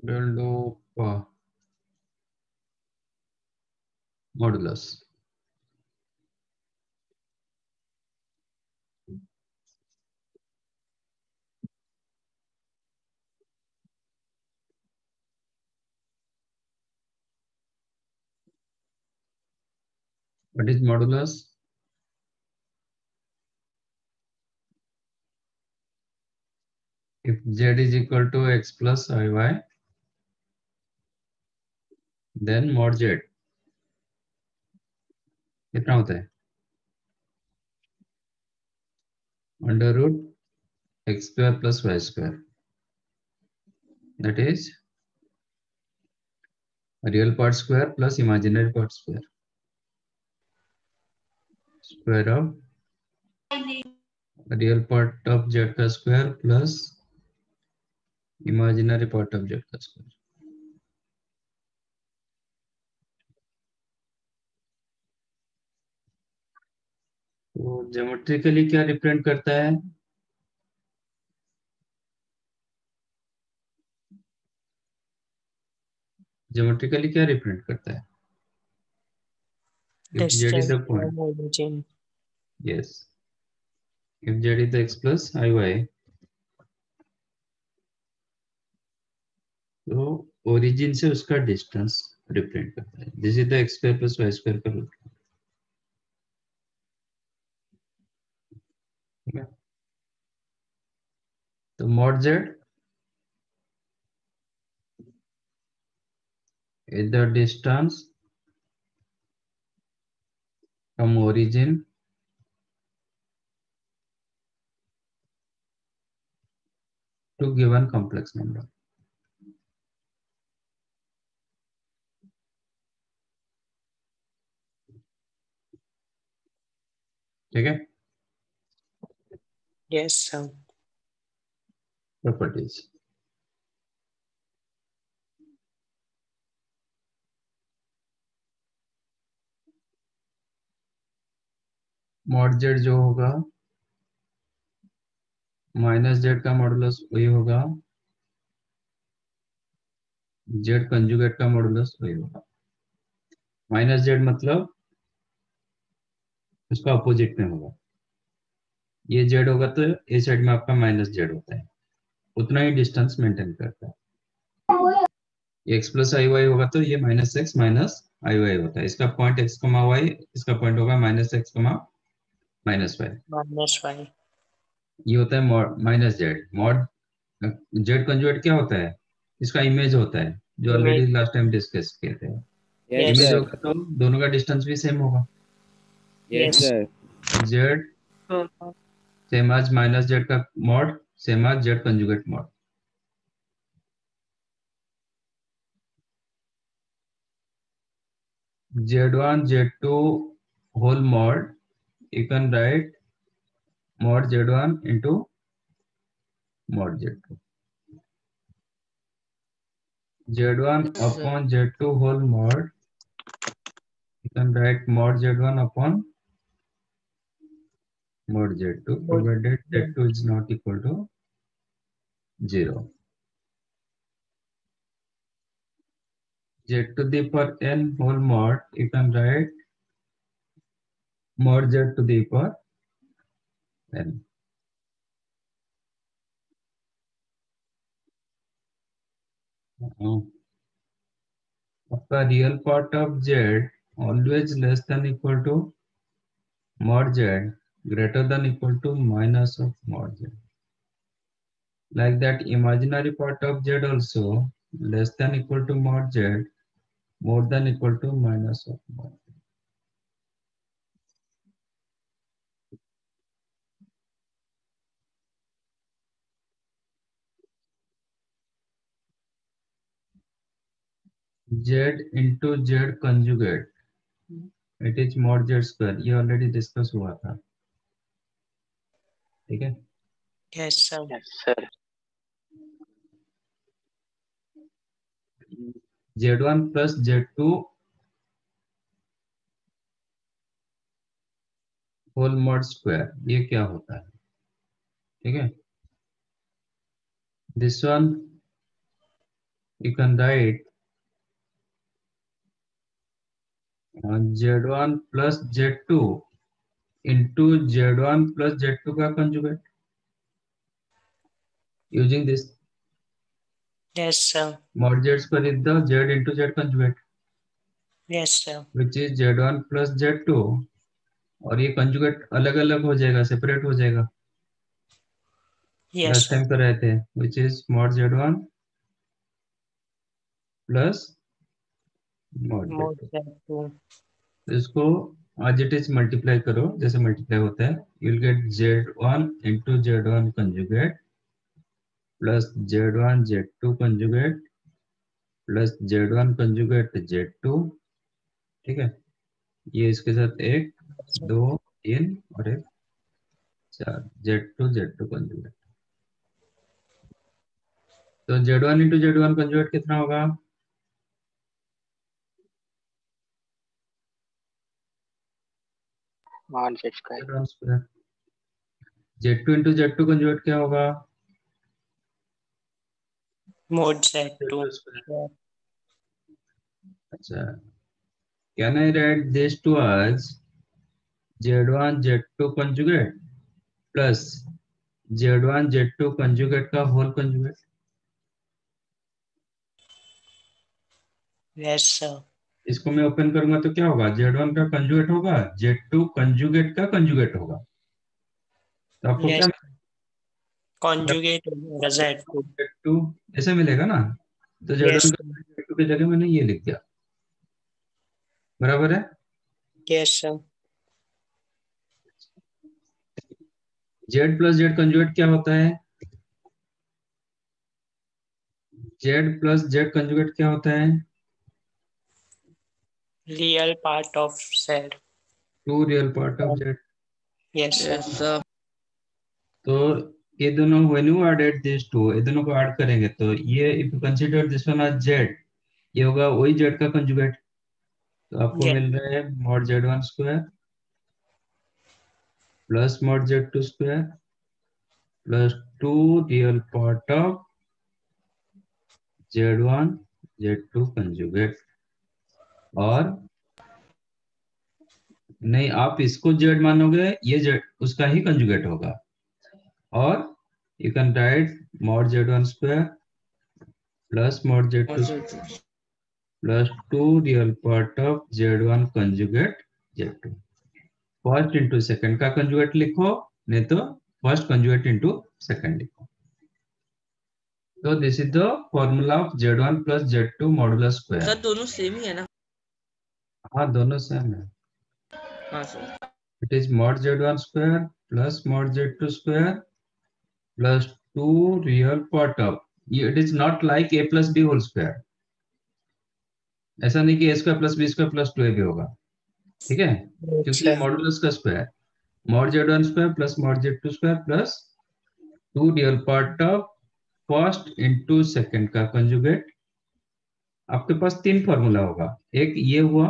loop modulus. What is modulus? If z is equal to x plus iy, then mod z कितना होता है? Under root x square plus y square. That is real part square plus imaginary part square. Square of real part of z का square plus imaginary part of z का square. तो geometrically क्या represent करता है? Geometrically क्या represent करता है? If z is Distance the point, from origin. yes. If z is the x plus iy, तो ओरिजिन से उसका डिस्टेंस रिप्रेजेंट करता है. This is the x square plus y square का रूट. ठीक है. तो mod z is the distance from origin to given complex number. ठीक है. Yes, sir. Properties. Mod Z जो होगा माइनस जेड का मॉडुलस वही होगा, जेड कंजुगेट का मॉडुलस वही होगा. माइनस जेड मतलब उसका अपोजिट में होगा. ये जेड होगा तो ए साइड में आपका माइनस जेड होता है, उतना ही डिस्टेंस मेंटेन करता है. एक्स प्लस आई वाई होगा तो ये minus x minus i y होता है. इसका पॉइंट एक्स कमा वाई, इसका पॉइंट होगा minus x comma minus y. Minus y. ये होता है mod minus z. Mod z conjugate क्या होता है? इसका इमेज होता है, जो already Image. Last time discuss किए थे. Yes, image Yes. sir. होगा तो दोनों का डिस्टेंस भी सेम होगा. Yes, Yes. sir. Z same आज माइनस जेड का मॉड सेम आज Z conjugate mod. z1 z2 whole mod, you can write mod z1 into mod z2. z1 upon z2 whole mod, you can write mod z1 upon mod z2 provided z2 is not equal to 0. z to the power n whole mod, you can write mod z to the power n. आपका real part of z always less than equal to mod z greater than equal to minus of mod z. Like that, imaginary part of z also less than equal to mod z more than equal to minus of mod z. Z into z conjugate, it is mod z square. ये already discuss हुआ था. ठीक है. Yes, sir. Yes, sir. z1 plus z2 whole mod square, ये क्या होता है? ठीक है. This one you can write Z1 plus Z2 into Z1 plus Z2 का conjugate using this Yes, sir. mod Z square is the Z into Z conjugate Yes, sir. which is Z1 plus Z2 और ये conjugate अलग अलग हो जाएगा, separate हो जाएगा। Yes, last sir. time कर रहे थे which is mod Z1 plus mod More Z2। than two. इसको as it is multiply करो जैसे multiply होता है, you'll get Z1 into Z1 conjugate plus Z1 Z2 conjugate plus Z1 conjugate Z2। ठीक है, ये इसके साथ 1 2 3 और 1 4 Z2 conjugate। तो Z1 into Z1 conjugate कितना होगा? mod Z square. Z1 square। Z2 into Z2 conjugate क्या होगा? More than two. Z2 square। अच्छा, can I write this two as Z1 Z2 conjugate plus Z1 Z2 conjugate का whole conjugate? Yes, sir. इसको मैं open करूंगा तो क्या होगा? Z1 का कंजुगेट होगा, Z2 कंजुगेट का कंजुगेट होगा। तो आपको क्या Yes. Conjugate होगा Z2. Z2 ऐसे मिलेगा ना? तो Yes, Z1 sir. का Z2 की जगह मैंने ये लिख दिया, बराबर है? Yes, sir. Z plus Z conjugate क्या होता है? Z प्लस Z कंजुगेट क्या होता है? Real part of Z. Two real part of Z। Yes, sir. Yes, sir. तो ये दोनों when you added these two, ये दोनों को ऐड करेंगे तो ये if you consider this one as Z, ये होगा वही Z का कंजुगेट। तो आपको Yes. मिल रहा है mod Z1 square plus mod Z2 square plus 2 real part of Z1 Z2 conjugate. और नहीं, आप इसको Z मानोगे, ये Z उसका ही कंजुगेट होगा। और you can right mod Z1 square plus mod Z2 plus 2 real part of Z1 conjugate Z2। First into second का कंजुगेट लिखो, नहीं तो फर्स्ट कंजुगेट इंटू सेकंड लिखो। तो this is the formula of Z1 plus Z2 modulus square. Sir दोनों same ही है ना? हाँ, दोनों सेम है। हाँ sir. It is mod Z1 square plus mod Z2 square plus 2 real part of, it is not like a plus b whole square। ऐसा नहीं कि a square plus b square plus 2ab होगा, ठीक है? क्योंकि ये Sir. मॉडुलस का square, mod Z1 square plus mod Z2 square plus 2 real part of first into second का कंजुगेट। आपके पास तीन फॉर्मूला होगा, एक ये हुआ,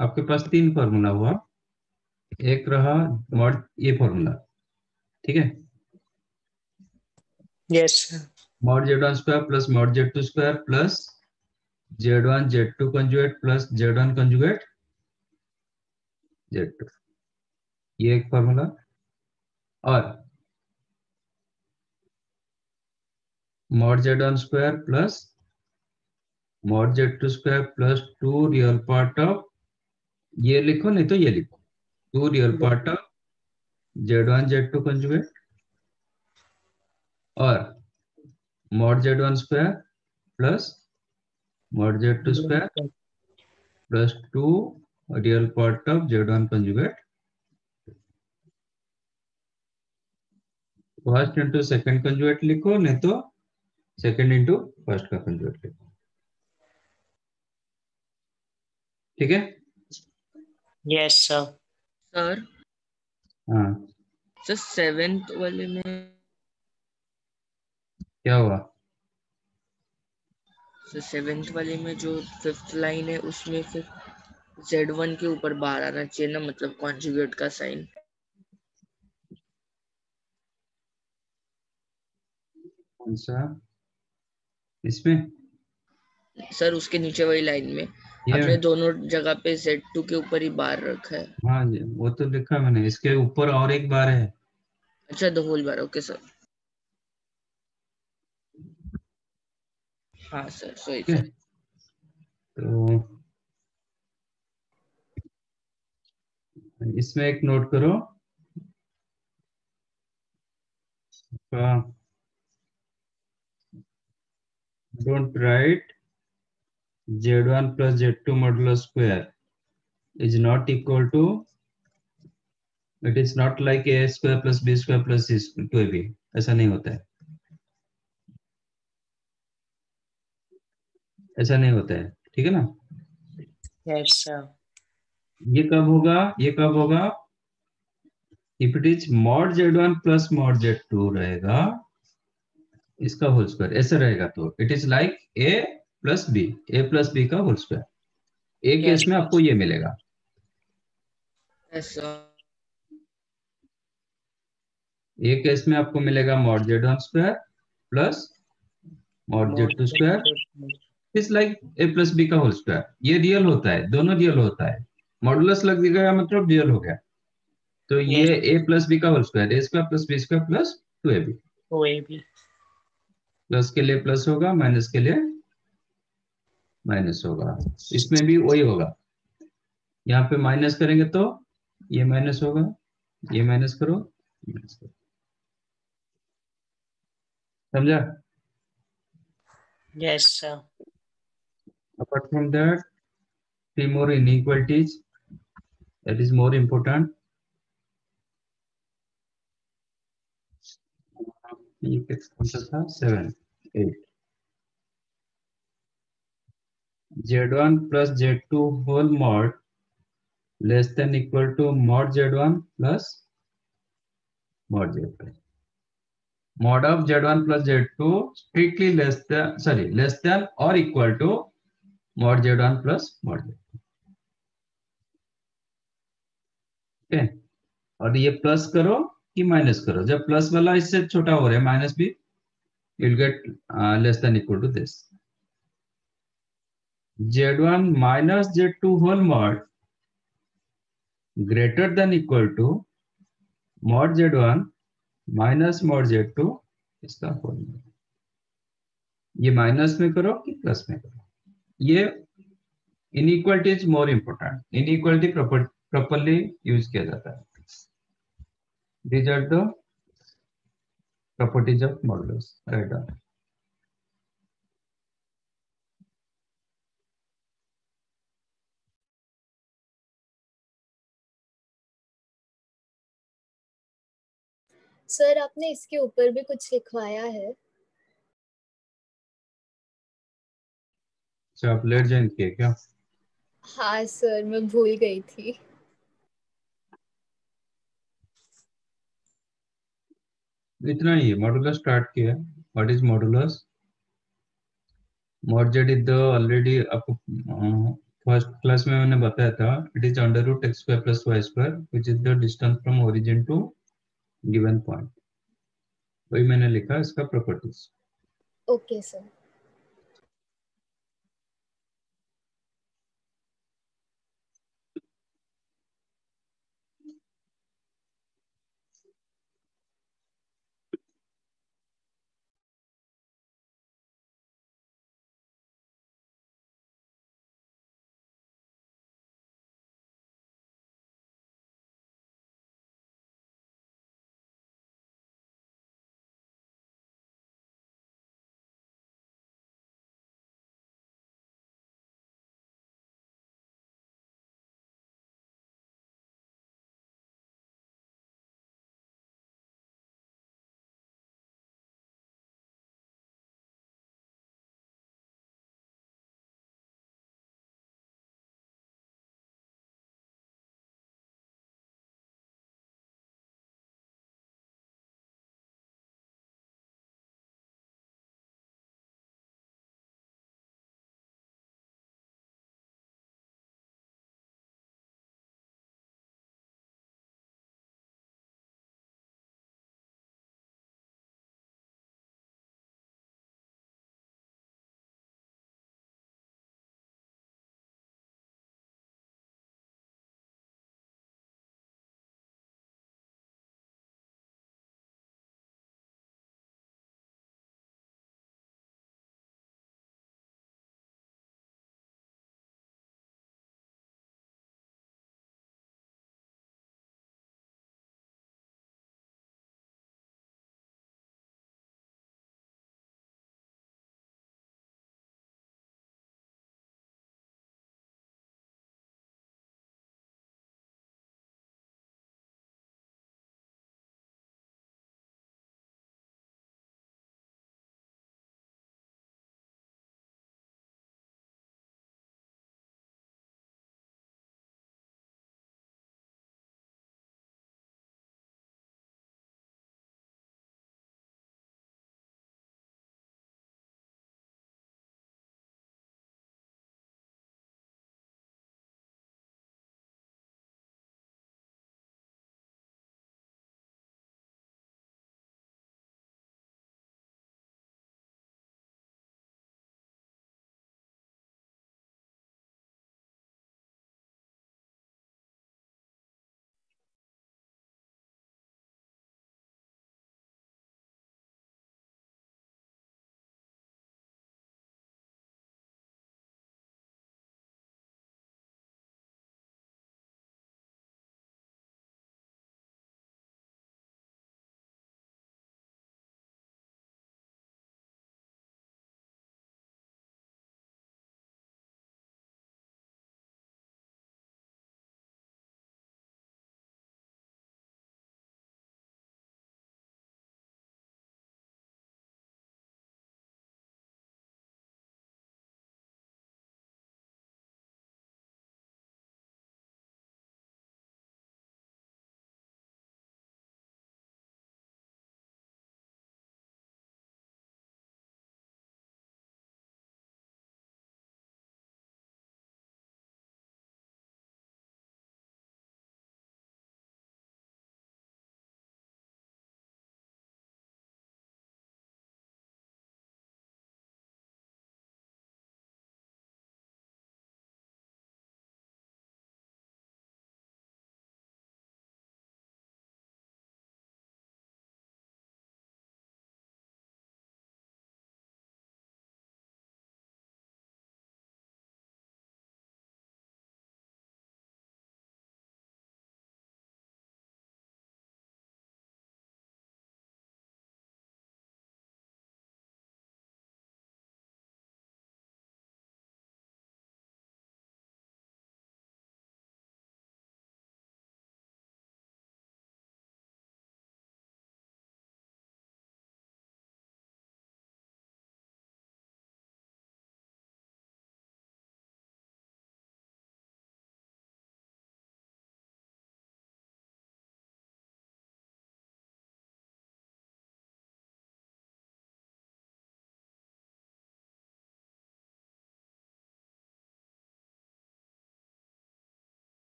आपके पास तीन फॉर्मूला हुआ, एक रहा मॉड ये फॉर्मूला, ठीक है? Yes, sir. mod Z1 square plus mod Z2 square plus Z1 Z2 conjugate plus Z1 conjugate Z2, ये एक फॉर्मूला। और mod Z1 square plus mod Z2 square plus 2 real part of, ये लिखो नहीं तो ये लिखो, 2 real part of Z1 Z2 conjugate और mod Z1 square plus mod Z2 square plus 2 real part of Z1 conjugate। First into second conjugate लिखो, नहीं तो सेकंड इंटू फर्स्ट का कंजुगेट लिखो, ठीक है? Yes, sir. सर हाँ, सर सेवेंथ वाले में क्या हुआ? सर सेवेंथ वाले में जो फिफ्थ लाइन है उसमें फिर Z1 के ऊपर बार आना चाहिए ना, मतलब कॉन्जुगेट का साइन। कौन सा इसमें? सर उसके नीचे वही लाइन में ये आपने दोनों जगह पे Z2 के ऊपर ही बार रखा है। हाँ जी, वो तो लिखा मैंने, इसके ऊपर और एक बार है। अच्छा, the whole bar, okay sir. हाँ सर, सही ठीक है, सर। तो इसमें एक नोट करो, don't write Z1 plus Z2 modulo square is not equal to, it is not like a square plus b square plus c square to ab, ऐसा नहीं होता है, ऐसा नहीं होता है, ठीक है ना? Yes, sir. ये कब होगा, ये कब होगा? If it is mod Z1 plus mod Z2 रहेगा, इसका होल स्क्वायर ऐसा रहेगा, तो it is like a plus b का होल स्क्वायर। एक Yes, केस में आपको ये मिलेगा, यस सर। एक केस में आपको मिलेगा mod Z1 square plus mod more Z2 than square is like a plus b का होल स्क्वायर। ये रियल होता है, दोनों रियल होता है, मॉडुलस लग गया मतलब रियल हो गया। तो yes, ये a प्लस बी का whole square, a square plus b square plus 2ab, OAB. Plus के लिए प्लस होगा, माइनस के लिए माइनस होगा, इसमें भी वही होगा। यहाँ पे माइनस करेंगे तो ये माइनस होगा, ये माइनस करो, माइनस करो, समझा? Yes, sir. Apart from that, three more inequalities, that is more important. ये कौन सा था? 7, 8. Z1 plus Z2 whole mod less than equal to mod Z1 plus mod Z2. Mod of Z1 plus Z2 strictly less than, sorry, less than or equal to mod Z1 plus mod Z2. ठीक है, और ये plus करो कि minus करो, जब plus वाला इससे छोटा हो रहा है माइनस भी, you'll get less than equal to this. Z1 minus Z2 whole mod greater than equal to mod Z1 minus mod Z2 इसका होल mod। ये माइनस में करो कि प्लस में करो, ये inequality is more important, inequality properly use किया जाता है। These are the properties of modulus, right? Sir आपने इसके ऊपर भी कुछ लिखवाया है? अच्छा, आप लेट ज्वाइन किए क्या? हाँ सर, मैं भूल गई थी। इतना ही है, मॉडुलस स्टार्ट किया। What is modulus? mod z is the already आपको फर्स्ट क्लास में मैंने बताया था, it is under root x square plus y square which is the distance from origin to given point. वही मैंने लिखा इसका properties. Okay sir.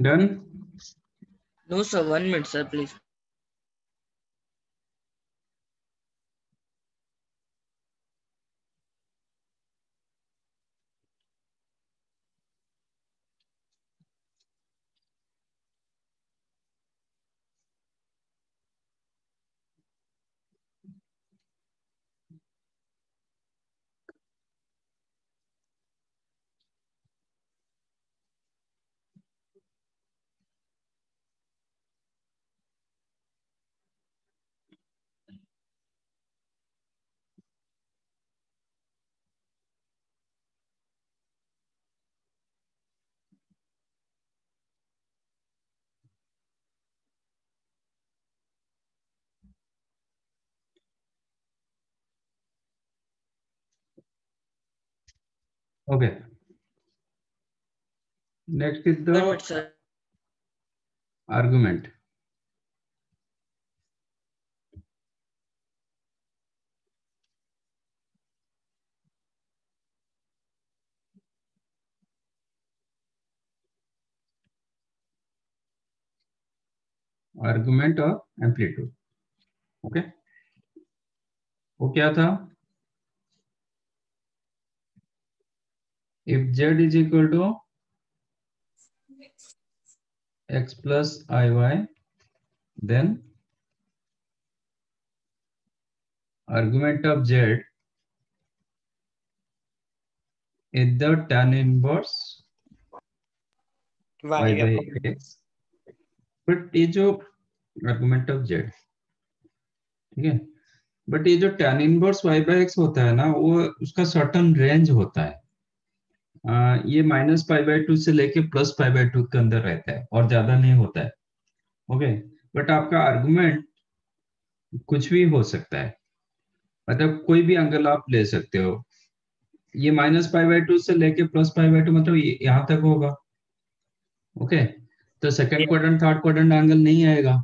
Done. No, sir. 1 minute, sir, please. Okay. Next is 1 the minute, sir. argument. Argument of amplitude. Okay. वो क्या था? If z is equal to x plus iy, then argument of z is the tan inverse y y by x. But ये जो argument of z, ठीक है, but ये जो tan inverse y by x होता है ना, वो उसका सर्टन रेंज होता है. ये -π/2 से लेके +π/2 के अंदर रहता है और ज्यादा नहीं होता है. ओके. बट आपका आर्गुमेंट कुछ भी हो सकता है, मतलब कोई भी एंगल आप ले सकते हो. ये -π/2 से लेके +π/2 मतलब यहाँ तक होगा. ओके. तो second quadrant third quadrant angle नहीं आएगा.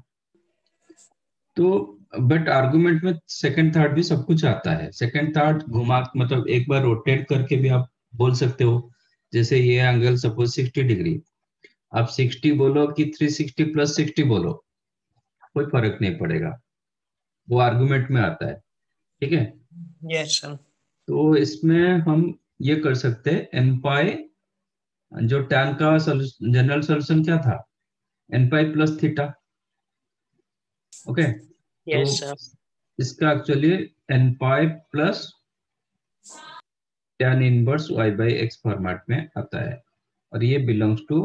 तो बट आर्गुमेंट में सेकंड थर्ड भी सब कुछ आता है. सेकंड थर्ड घुमा मतलब एक बार रोटेट करके भी आप बोल सकते हो. जैसे ये एंगल सपोज 60 डिग्री, आप 60 बोलो कि 360 + 60 बोलो, कोई फर्क नहीं पड़ेगा, वो आर्गुमेंट में आता है. ठीक है. yes sir तो इसमें हम ये कर सकते हैं एन पाई, जो टैन का जनरल सोल्यूशन क्या था, n pi plus theta. Okay. तो yes sir इसका actually n pi plus tan inverse y by x format में आता है, और ये बिलोंग्स टू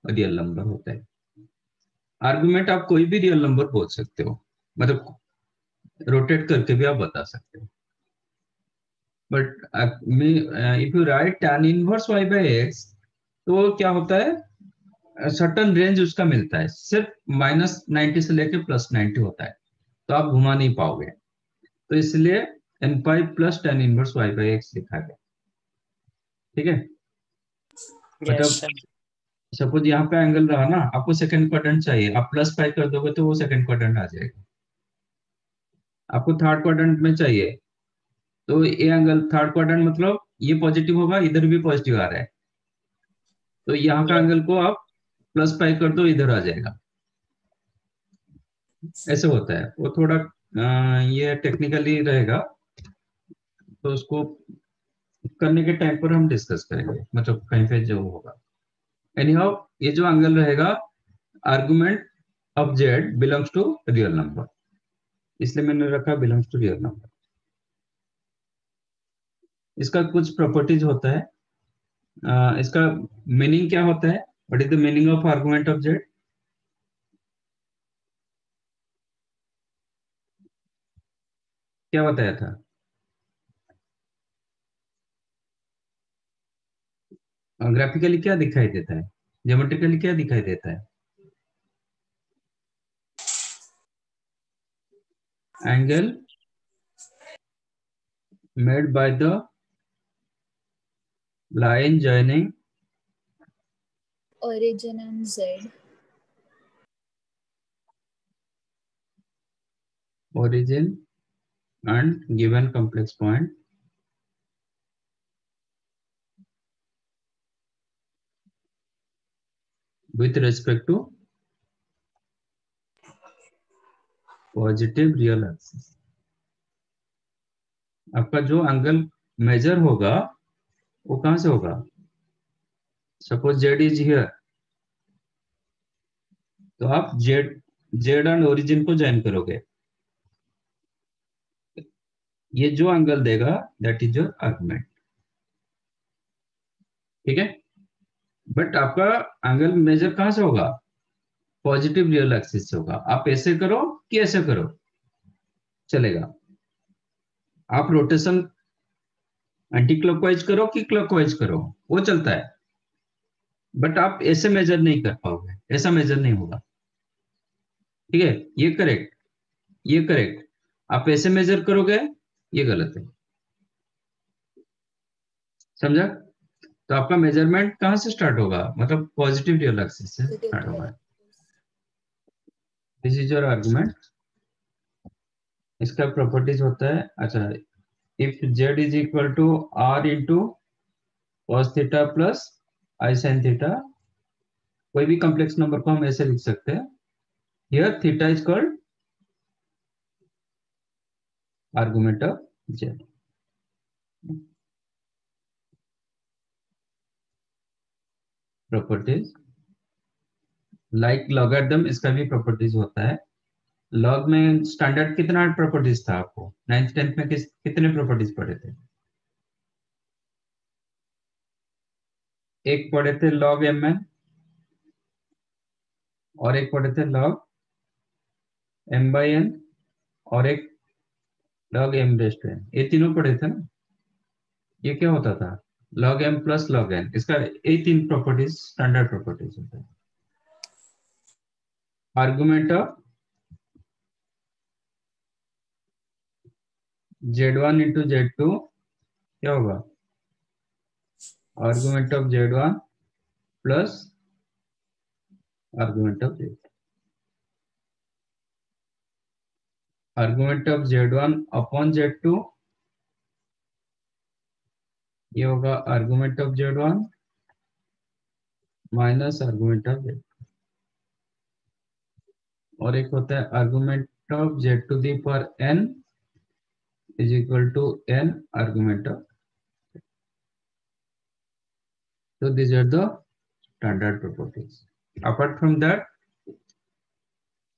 रियल नंबर होता है. आर्गुमेंट आप कोई भी रियल नंबर बोल सकते हो, मतलब रोटेट करके भी आप बता सकते हो. But if you right tan inverse y by x, तो क्या होता है, सर्टन रेंज उसका मिलता है, सिर्फ -90 से लेके +90 होता है, तो आप घुमा नहीं पाओगे. तो इसलिए n pi plus tan inverse y by x लिखा गया. ठीक है. yes मतलब sir सपोज यहाँ पे एंगल रहा ना, आपको सेकंड क्वाड्रेंट चाहिए, आप +π कर दोगे तो वो सेकंड क्वाड्रेंट आ जाएगा. आपको थर्ड क्वाड्रेंट में चाहिए, तो ये एंगल थर्ड क्वाड्रेंट मतलब ये पॉजिटिव होगा, इधर भी पॉजिटिव आ रहा है, तो यहाँ का yes एंगल को आप +π कर दो, इधर आ जाएगा. ऐसे होता है. वो थोड़ा ये टेक्निकली रहेगा, तो उसको करने के टाइम पर हम डिस्कस करेंगे, मतलब कहीं पे जो होगा. एनी हाउ, ये जो एंगल रहेगा, argument of z belongs to real number, इसलिए मैंने रखा बिलोंग्स टू रियल नंबर. इसका कुछ प्रॉपर्टीज होता है. इसका मीनिंग क्या होता है, what is the meaning of argument of Z? क्या बताया था? ग्राफिकली क्या दिखाई देता है, ज्योमेट्रिकली क्या दिखाई देता है? Angle made by the line joining origin and z. origin and given complex point with respect to positive real axis. आपका जो एंगल मेजर होगा वो कहां से होगा? सपोज जेड इज हियर, तो आप जेड जेड एंड ओरिजिन को ज्वाइन करोगे, ये जो एंगल देगा दैट इज योर आर्गुमेंट, ठीक है। बट आपका एंगल मेजर कहां से होगा? पॉजिटिव रियल एक्सिस से होगा। आप ऐसे करो कि ऐसे करो चलेगा, आप रोटेशन एंटी क्लॉकवाइज करो कि क्लॉकवाइज करो वो चलता है, बट आप ऐसे मेजर नहीं कर पाओगे, ऐसा मेजर नहीं होगा, ठीक है। ये करेक्ट, ये करेक्ट। आप ऐसे मेजर करोगे ये गलत है, समझा? तो आपका मेजरमेंट कहां से स्टार्ट होगा? मतलब पॉजिटिव रियल एक्सिस से स्टार्ट होगा। This is your argument. इसका प्रॉपर्टीज होता है, अच्छा, if z is equal to r into cos theta plus i sin theta, कोई भी कॉम्प्लेक्स नंबर को हम ऐसे लिख सकते हैं, here theta is called argument of z। Properties like logarithm, इसका भी प्रॉपर्टीज होता है। लॉग में स्टैंडर्ड कितना प्रॉपर्टीज था आपको? 9th 10th में कितने प्रॉपर्टीज पढ़े थे? एक पढ़े थे log mn, और एक पढ़े थे log m/n, और एक log m/n। ये तीनों पढ़े थे ना। ये क्या होता था? log m plus log n। इसका ये तीन प्रॉपर्टीज स्टैंडर्ड प्रॉपर्टीज होता है। Argument of z1 into z2 क्या होगा? Argument of z1 plus argument of z2। Argument of z1 upon z2 ये होगा argument of z1 minus argument of z2, और एक होता है argument of z to the power n is equal to n argument of. So these are the standard properties. Apart from that,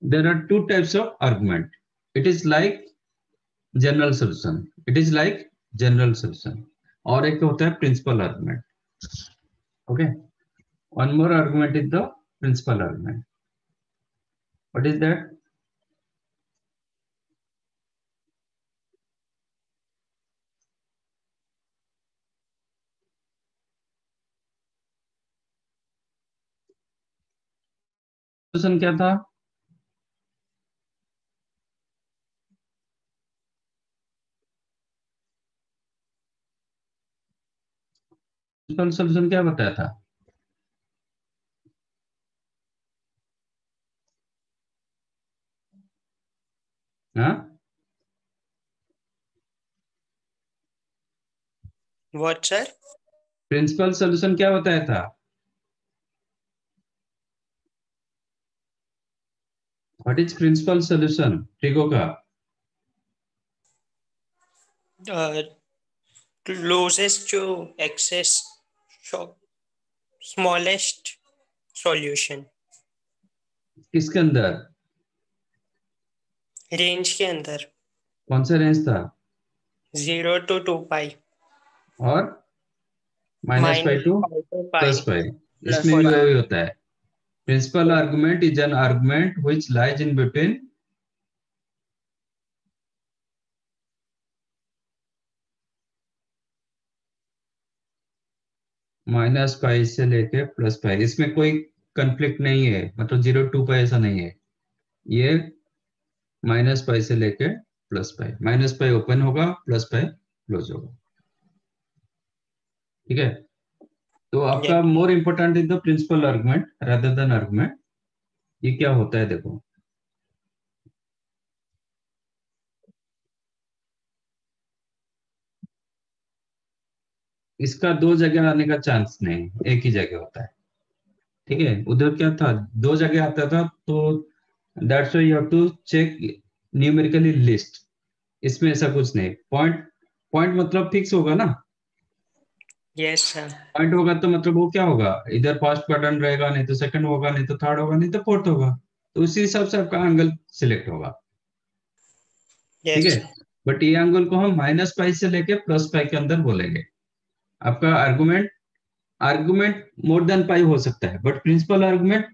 there are two types of argument. It is like general solution. It is like general solution. और एक होता है principal argument. Okay. One more argument is the principal argument. What is that? Solution क्या था? Principal solution क्या बताया था? हाँ? What, sir? Principal solution क्या बताया था? What is principal solution? Trigo का Closest to excess, smallest solution. किसके अंदर? रेंज के अंदर कौन सा रेंज था? 0 to 2 pi. और minus pi to pi to pi. Plus pi. Plus इसमें भी pi. वही होता है। Principal argument is an argument which lies in between minus pi से लेके प्लस पाई। इसमें कोई कंफ्लिक्ट नहीं है, मतलब 0 to 2 पाई ऐसा नहीं है। ये माइनस पाई से लेके plus pi, minus pi open होगा, प्लस पाई क्लोज होगा, ठीक है। तो आपका Yeah. More important is the principal argument rather than argument. ये क्या होता है देखो, इसका दो जगह आने का चांस नहीं, एक ही जगह होता है, ठीक है, उधर क्या था, दो जगह आता था, तो that's why you have to check numerically list. इसमें ऐसा कुछ नहीं, पॉइंट पॉइंट मतलब फिक्स होगा ना, यस सर। पॉइंट होगा तो मतलब वो क्या होगा, इधर फर्स्ट क्वाड्रेंट रहेगा, नहीं तो सेकंड होगा, नहीं तो थर्ड होगा, नहीं तो फोर्थ होगा, तो उसी हिसाब से आपका एंगल सिलेक्ट होगा। ठीक यस है, सर। बट ये एंगल को हम माइनस पाई से लेके प्लस पाई के अंदर बोलेंगे। आपका argument argument more than pi हो सकता है, बट प्रिंसिपल आर्गुमेंट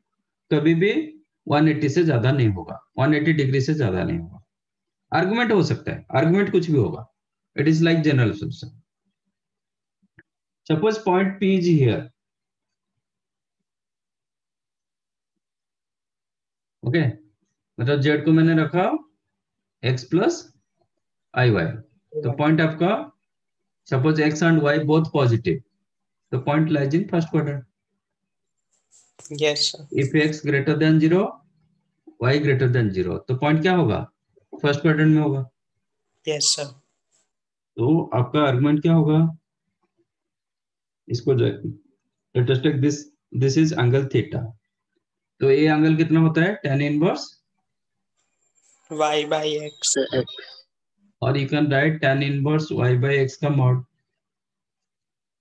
कभी भी 180 से ज्यादा नहीं होगा, 180 डिग्री से ज्यादा नहीं होगा। आर्गुमेंट हो सकता है, आर्गुमेंट कुछ भी होगा, it is like general solution. Suppose point p is here, okay, मतलब जेड को मैंने रखा एक्स प्लस आई वाई, तो पॉइंट आपका suppose x and y both positive, तो point lies in first quadrant. Yes sir. If x greater than 0, y greater than 0, तो point क्या होगा, फर्स्ट क्वाड्रेंट में होगा। Yes sir. तो आपका आर्गुमेंट क्या होगा, इसको let us take this is angle theta, तो ये एंगल कितना होता है, tan inverse, y by x. और you can write tan inverse y by x का मॉड।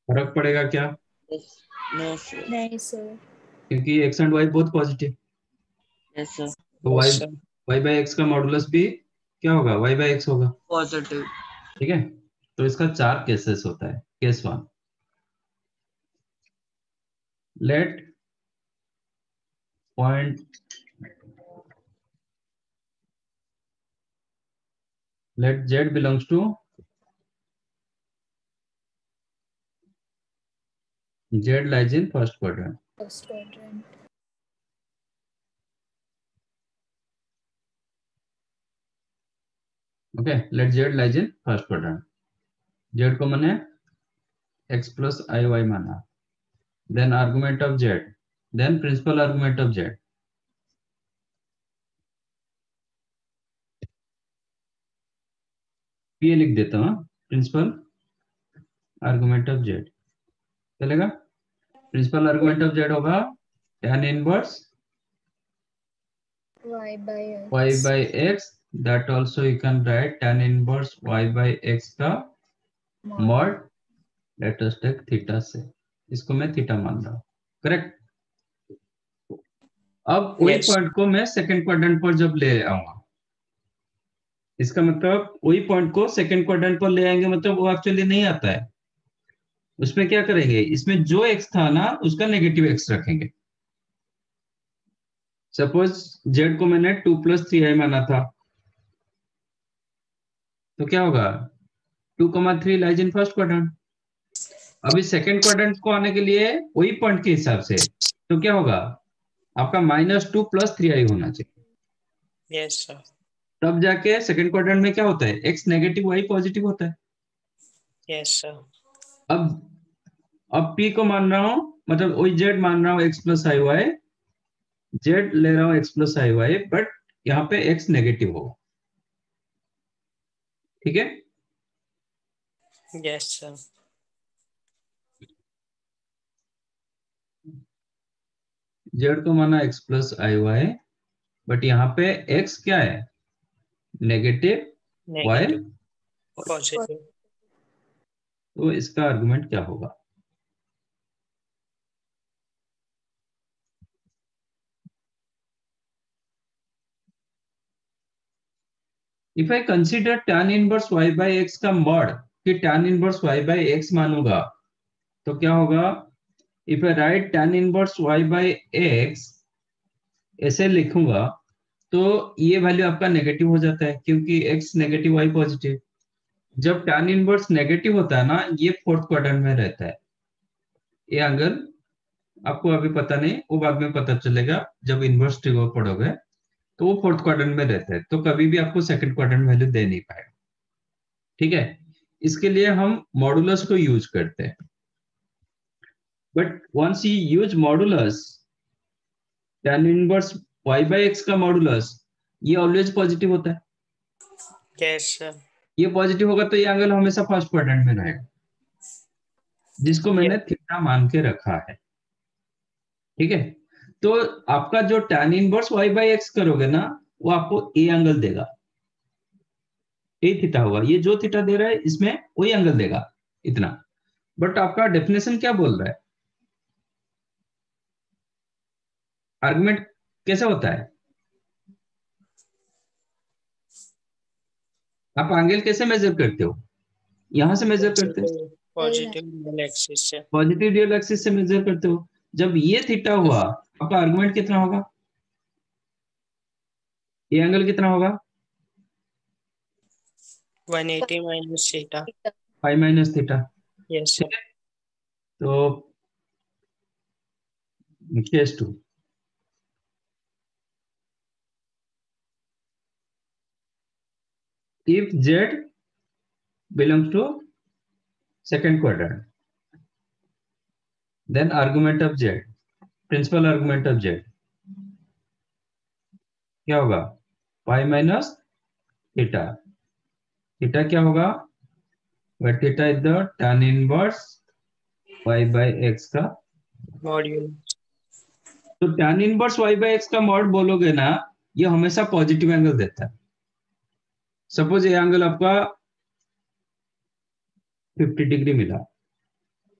फर्क पड़ेगा क्या, नो सर। नहीं सर। क्योंकि x and y both positive, yes sir. तो yes y sir. y by x का मॉडुलस भी क्या होगा, y by x होगा। पॉजिटिव। ठीक है, तो इसका 4 केसेस होता है। Case 1, let point let z belongs to z lies in first quadrant. First quadrant. Okay, let z lies in first quadrant. z को मैंने x plus iy माना, then argument of z, then principal argument of z. ये लिख देता हूँ, principal argument of z चलेगा। Principal argument of z होगा tan inverse y by y x। by x, that also you can write tan inverse y by x का mod। mod, let us take theta से, इसको मैं theta मान रहा हूँ, correct. अब वही यस। पॉइंट को मैं सेकंड क्वाड्रेंट पर जब ले आऊंगा, इसका मतलब वही पॉइंट को सेकंड क्वाड्रेंट पर ले आएंगे, मतलब वो एक्चुअली नहीं आता है, उसमें क्या करेंगे, इसमें जो x था ना उसका नेगेटिव x रखेंगे। सपोज z को मैंने 2 + 3i माना था, तो क्या होगा, 2, 3 लाइज इन फर्स्ट क्वाड्रेंट। अभी सेकंड क्वाड्रेंट को आने के लिए वही पॉइंट के हिसाब से, तो क्या होगा, आपका -2 + 3i होना चाहिए, यस सर। तब जाके सेकंड क्वाड्रेंट में क्या होता है, x नेगेटिव y पॉजिटिव होता है। Yes sir. अब अब p को मान रहा हूं, मतलब वही z मान रहा हूं x + iy, z ले रहा हूं x + iy, बट यहाँ पे x नेगेटिव होगा। ठीक है, यस सर। z को माना x + iy, बट यहाँ पे x क्या है, नेगेटिव, y, नेगेटिव पॉजिटिव। तो इसका आर्गुमेंट क्या होगा, if I consider tan inverse y by x का मॉड, कि tan inverse y by x मानूंगा, तो क्या होगा, if I right tan inverse y by x ऐसे लिखूंगा, तो ये वैल्यू आपका नेगेटिव हो जाता है, क्योंकि x नेगेटिव y पॉजिटिव। जब tan इनवर्स नेगेटिव होता है ना, ये फोर्थ क्वाड्रेंट में रहता है, ये एंगल आपको अभी पता नहीं, वो बाद में पता चलेगा जब इनवर्स ट्रिगर पढ़ोगे, तो वो फोर्थ क्वाड्रेंट में रहता है, तो कभी भी आपको सेकंड क्वाड्रेंट वैल्यू दे नहीं पाएगा। ठीक है, इसके लिए हम मॉडुलस को यूज करते हैं, but once you use modulus, tan inverse y by x का मॉडुलस ये ऑलवेज पॉजिटिव होता है, यस सर। ये पॉजिटिव होगा तो ये एंगल हमेशा फर्स्ट क्वाड्रेंट में रहेगा, जिसको मैंने थीटा मान के रखा है। ठीक है, तो आपका जो tan inverse y by x करोगे ना, वो आपको ए एंगल देगा, ए थीटा होगा। ये जो थीटा दे रहा है इसमें वही एंगल देगा, इतना। बट आपका डेफिनेशन क्या बोल रहा है, आर्गुमेंट कैसा होता है, आप एंगल कैसे मेजर करते हो, यहां से मेजर करते हो, पॉजिटिव रियल एक्सिस से। पॉजिटिव रियल एक्सिस से मेजर करते हो। जब ये थीटा हुआ, आपका आर्गुमेंट कितना होगा, ये एंगल कितना होगा, 180 minus theta. Five minus theta. Yes sir. तो case 2, if z belongs to second quadrant, then argument of z, principal argument of z क्या होगा, पाई माइनस थीटा। थीटा क्या होगा, where theta is the tan inverse y by x का। Module. तो tan inverse y by x का mod बोलोगे ना, ये हमेशा पॉजिटिव एंगल देता है। सपोज ये एंगल आपका 50 डिग्री मिला,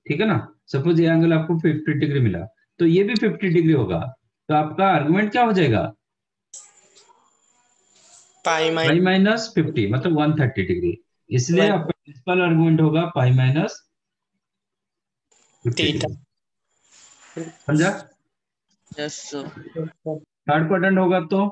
ठीक है ना, सपोज ये एंगल आपको 50 डिग्री मिला, तो ये भी 50 डिग्री होगा। तो आपका आर्गुमेंट क्या हो जाएगा, पाई पाई माइनस 50 मतलब 130 डिग्री। इसलिए आपका प्रिंसिपल आर्गुमेंट होगा पाई माइनस 50 थीटा। डिग्री। समझा। Yes sir. थर्ड क्वाड्रेंट होगा तो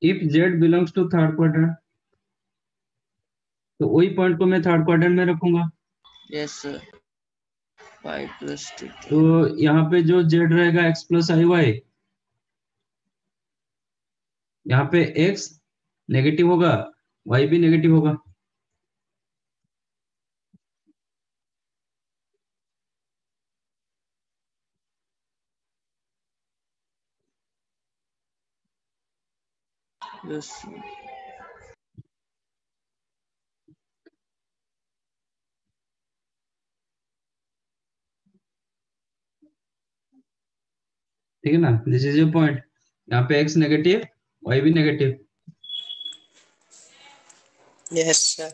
if z belongs to third quadrant, तो वही पॉइंट को मैं थर्ड क्वाड्रेंट में रखूंगा। Yes sir. Pi plus theta. तो यहाँ पे जो z रहेगा x प्लस आई वाई, यहाँ पे x नेगेटिव होगा, y भी नेगेटिव होगा। Yes sir. ठीक है ना, दिस इज योर पॉइंट। यहाँ पे x नेगेटिव, y भी negative. Yes sir.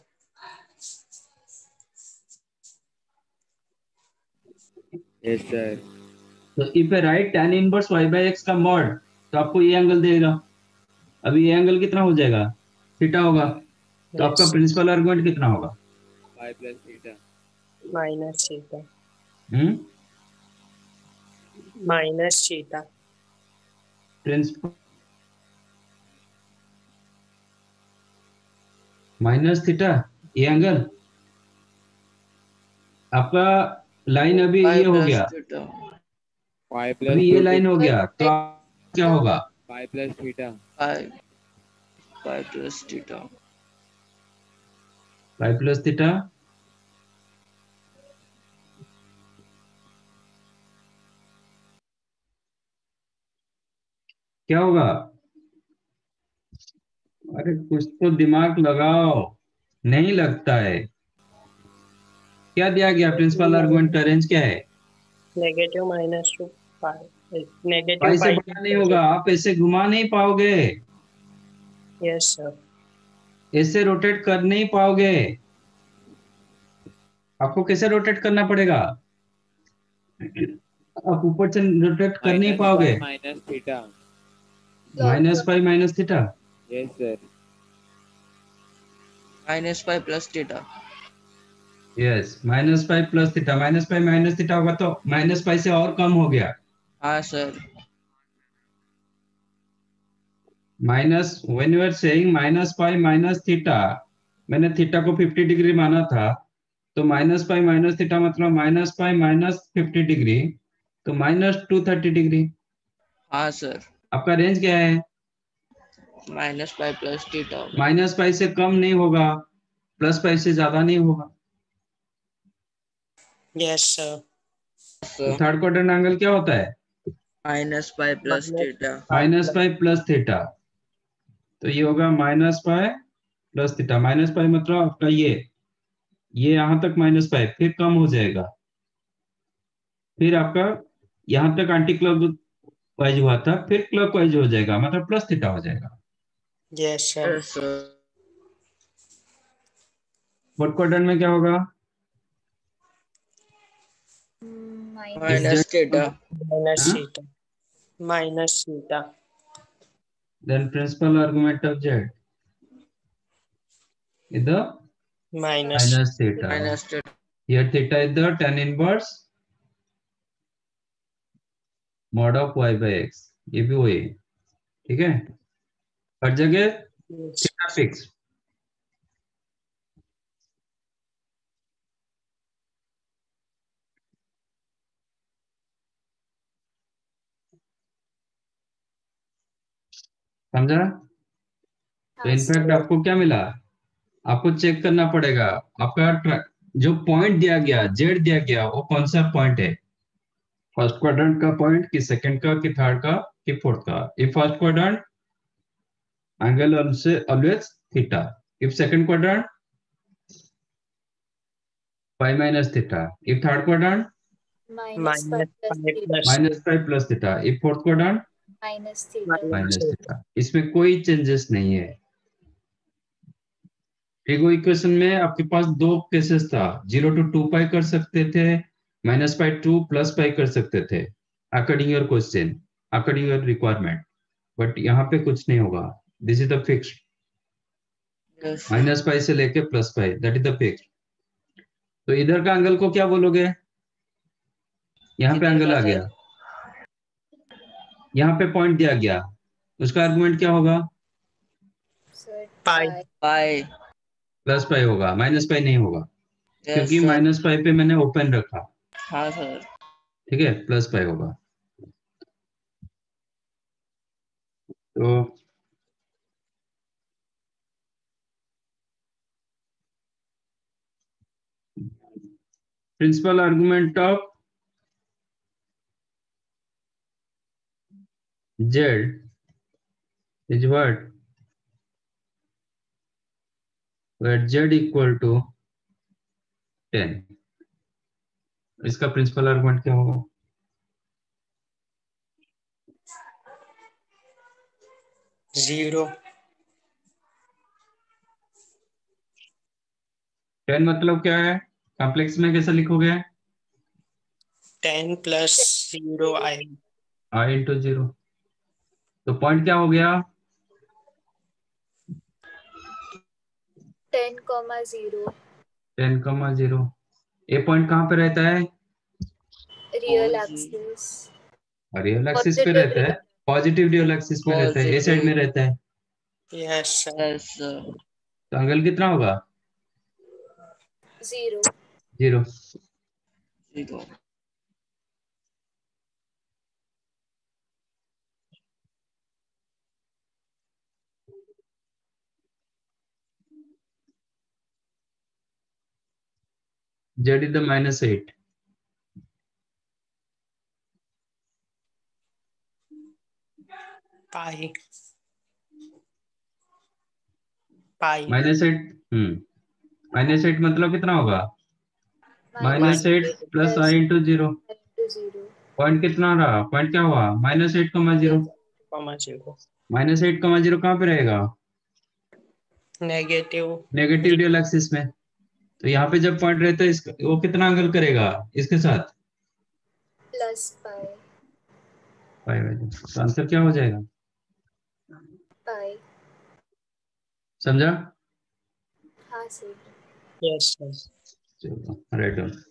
Yes sir. तो if a write tan inverse y by x का मॉड, तो आपको ये एंगल देगा। अभी ये एंगल कितना हो जाएगा, थीटा होगा। तो आपका प्रिंसिपल आर्गुमेंट कितना होगा, pi plus theta. Minus theta. Hmm, minus theta. Principal minus theta, ये एंगल आपका लाइन अभी पाई ये हो प्लस गया, थीटा। पाई प्लस अभी ये लाइन हो गया, तो आप क्या होगा, pi plus theta. Pi pi plus theta. Pi plus theta. क्या होगा, अरे कुछ तो दिमाग लगाओ, नहीं लगता है। क्या दिया गया, प्रिंसिपल आर्गुमेंट का रेंज क्या है, नेगेटिव माइनस टू पाई। नेगेटिव पाई से पाई। बड़ा नहीं होगा, आप ऐसे घुमा नहीं पाओगे, यस सर। ऐसे रोटेट कर नहीं पाओगे। आपको कैसे रोटेट करना पड़ेगा, आप ऊपर से रोटेट कर नहीं पाओगे। Minus theta. Minus pi minus theta. Yes sir. Minus pi plus theta. Yes, minus pi plus theta. Minus pi minus theta होगा तो माइनस पाई से और कम हो गया। हाँ sir. Minus, when you are saying minus pi minus theta, मैंने theta को 50 degree माना था, तो माइनस पाई माइनस थीटा मतलब माइनस पाई माइनस 50 डिग्री, तो माइनस 230 डिग्री। हाँ सर। आपका रेंज क्या है, minus pi plus theta. Minus pi से कम नहीं होगा, प्लस पाई से ज्यादा नहीं होगा। Yes sir. तो थर्ड क्वाड्रेंट एंगल क्या होता है, minus pi plus theta. Minus pi plus theta. तो ये होगा minus pi plus theta minus पाई मतलब आपका ये यहां तक माइनस पाई, फिर कम हो जाएगा, फिर आपका यहां तक एंटी क्लॉक वाइज हुआ था, फिर क्लॉक वाइज हो जाएगा, मतलब प्लस थीटा हो जाएगा। Yes, sir. Yes sir. Fourth quadrant में क्या होगा? Minus minus theta. Minus Huh? theta. Minus theta. Then principal argument of z is the Minus. minus theta. Minus theta. Here theta is the tan inverse mod of y by x, ये भी वही है, ठीक है। हर जगह Yes. Theta fix. समझा? तो हाँ इनफैक्ट सर। आपको क्या मिला, आपको चेक करना पड़ेगा आपका जो पॉइंट दिया गया, जेड दिया गया, वो कौन सा पॉइंट है, फर्स्ट क्वाड्रेंट का पॉइंट कि सेकंड का कि थर्ड का कि फोर्थ का। If first quadrant angle always theta, if second quadrant pi minus theta, if third quadrant minus pi Minus plus 5 theta. plus minus pi plus theta, if fourth quadrant minus theta. minus minus theta. Theta. इसमें कोई changes नहीं है। Figo equation में आपके पास दो cases था, 0 to 2 पाई कर सकते थे, minus pi two plus pi कर सकते थे, according your question, according your requirement. But यहाँ पे कुछ नहीं होगा, this is the fix, yes sir. Minus pi से लेके plus pi, that is the fix. तो इधर का एंगल को क्या बोलोगे, यहाँ पे किधर एंगल का आ सर? गया, यहाँ पे पॉइंट दिया गया, उसका आर्गुमेंट क्या होगा, सर Pi. पाई। पाई। प्लस पाई होगा, माइनस पाई नहीं होगा, यस क्योंकि सर। माइनस पाई पे मैंने ओपन रखा, हाँ सर। ठीक है, प्लस पाई होगा। तो principal argument of z is what, where z equal to 10, इसका प्रिंसिपल आर्गुमेंट क्या होगा, 0. 10 मतलब क्या है, कॉम्प्लेक्स में कैसे लिखोगे, 10 plus 0 I. i into zero. तो पॉइंट क्या हो गया, 10,0। 10,0। ये पॉइंट कहाँ पे रहता है, रियल एक्सिस। रियल एक्सिस पे पॉजिटिव रहता है, रियल। पॉजिटिव रियल एक्सिस में रहता है, ए साइड में पॉजिटिव। रहता है। Yes, sir. Yes sir. तो एंगल कितना होगा, 0। 0। Zero. z is the -8, Pi. Pi. -8। -8 मतलब कितना होगा, minus -8 8 plus i plus into zero. Into 0। Point कितना रहा, पॉइंट क्या हुआ, -8,0। 8। Comma 0. -8,0 कहाँ पे रहेगा, Negative. नेगेटिव रियल एक्सिस में। तो यहाँ पे जब पॉइंट रहता है इसका, वो कितना एंगल करेगा इसके साथ, प्लस पाई। Pi by 2। तो आंसर क्या हो जाएगा, पाई। समझा? हाँ सर। Yes, sir. चलो right.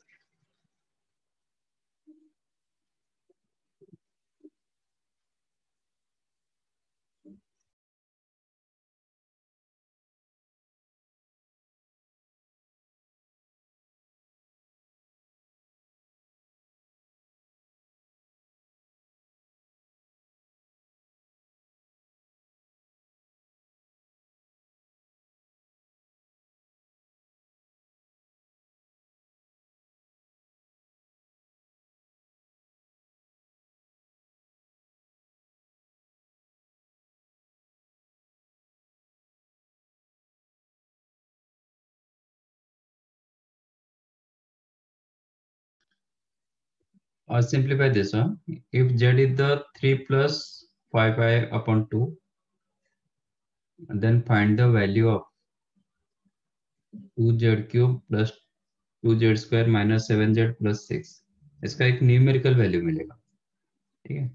or simplify this one. If z is the 3 plus 5i upon 2, then find the value of 2z cube plus 2z square minus 7z plus 6. इसका एक numerical value मिलेगा, ठीक है।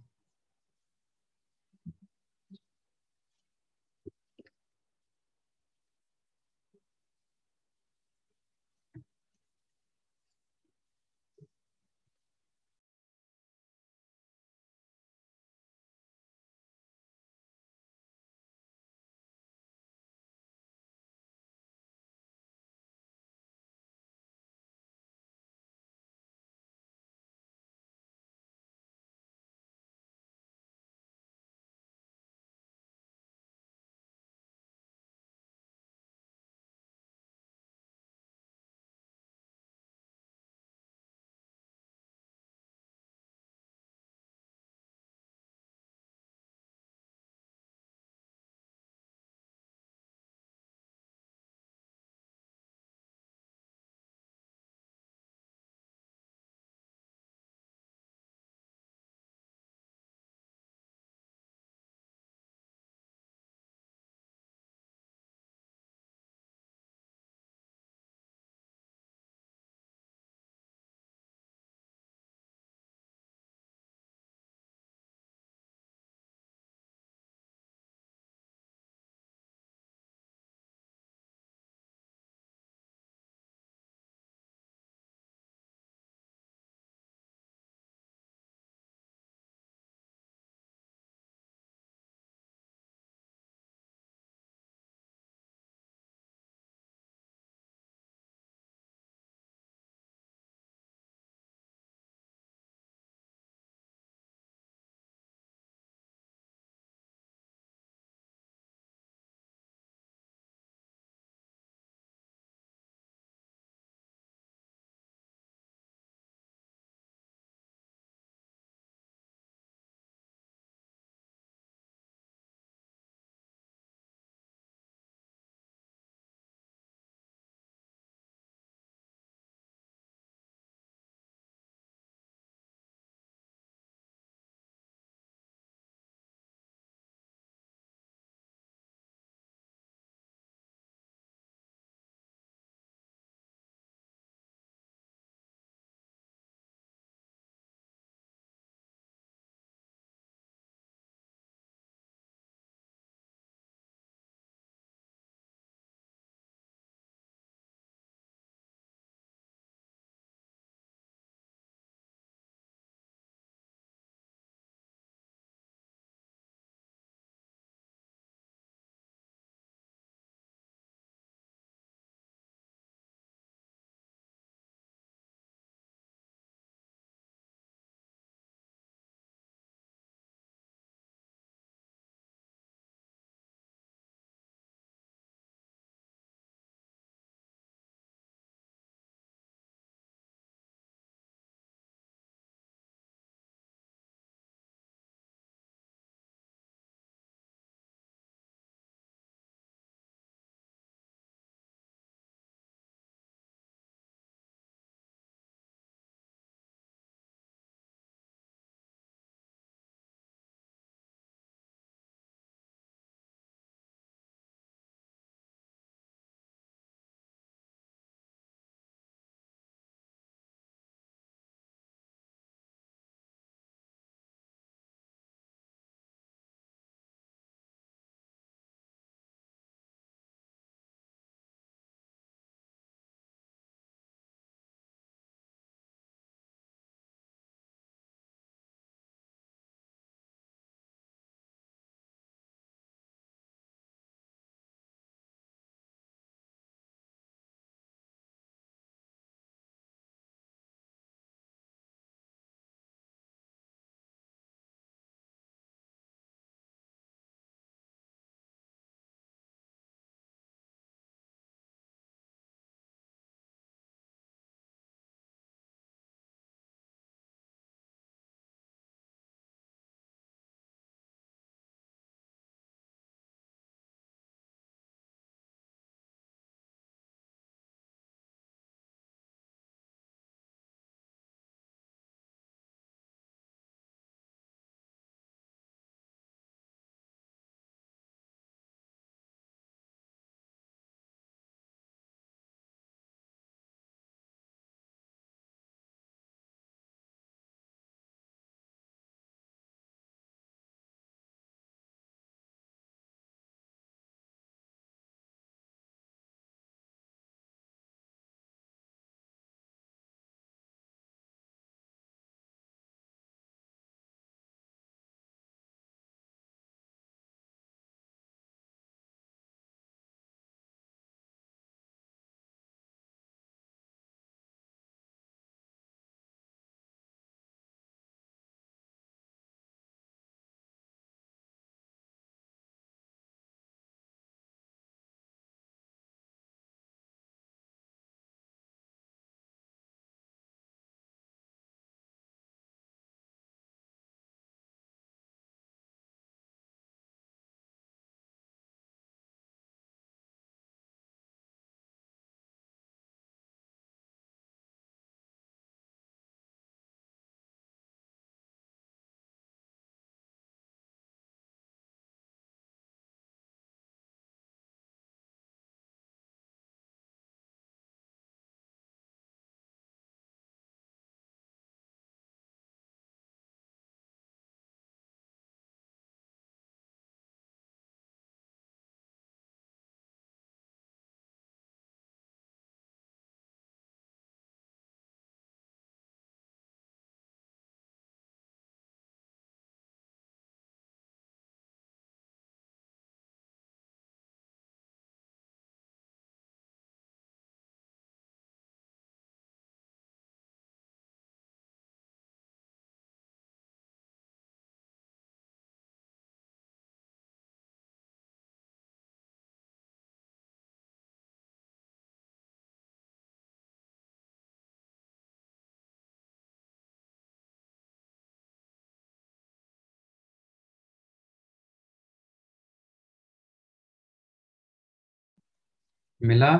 मिला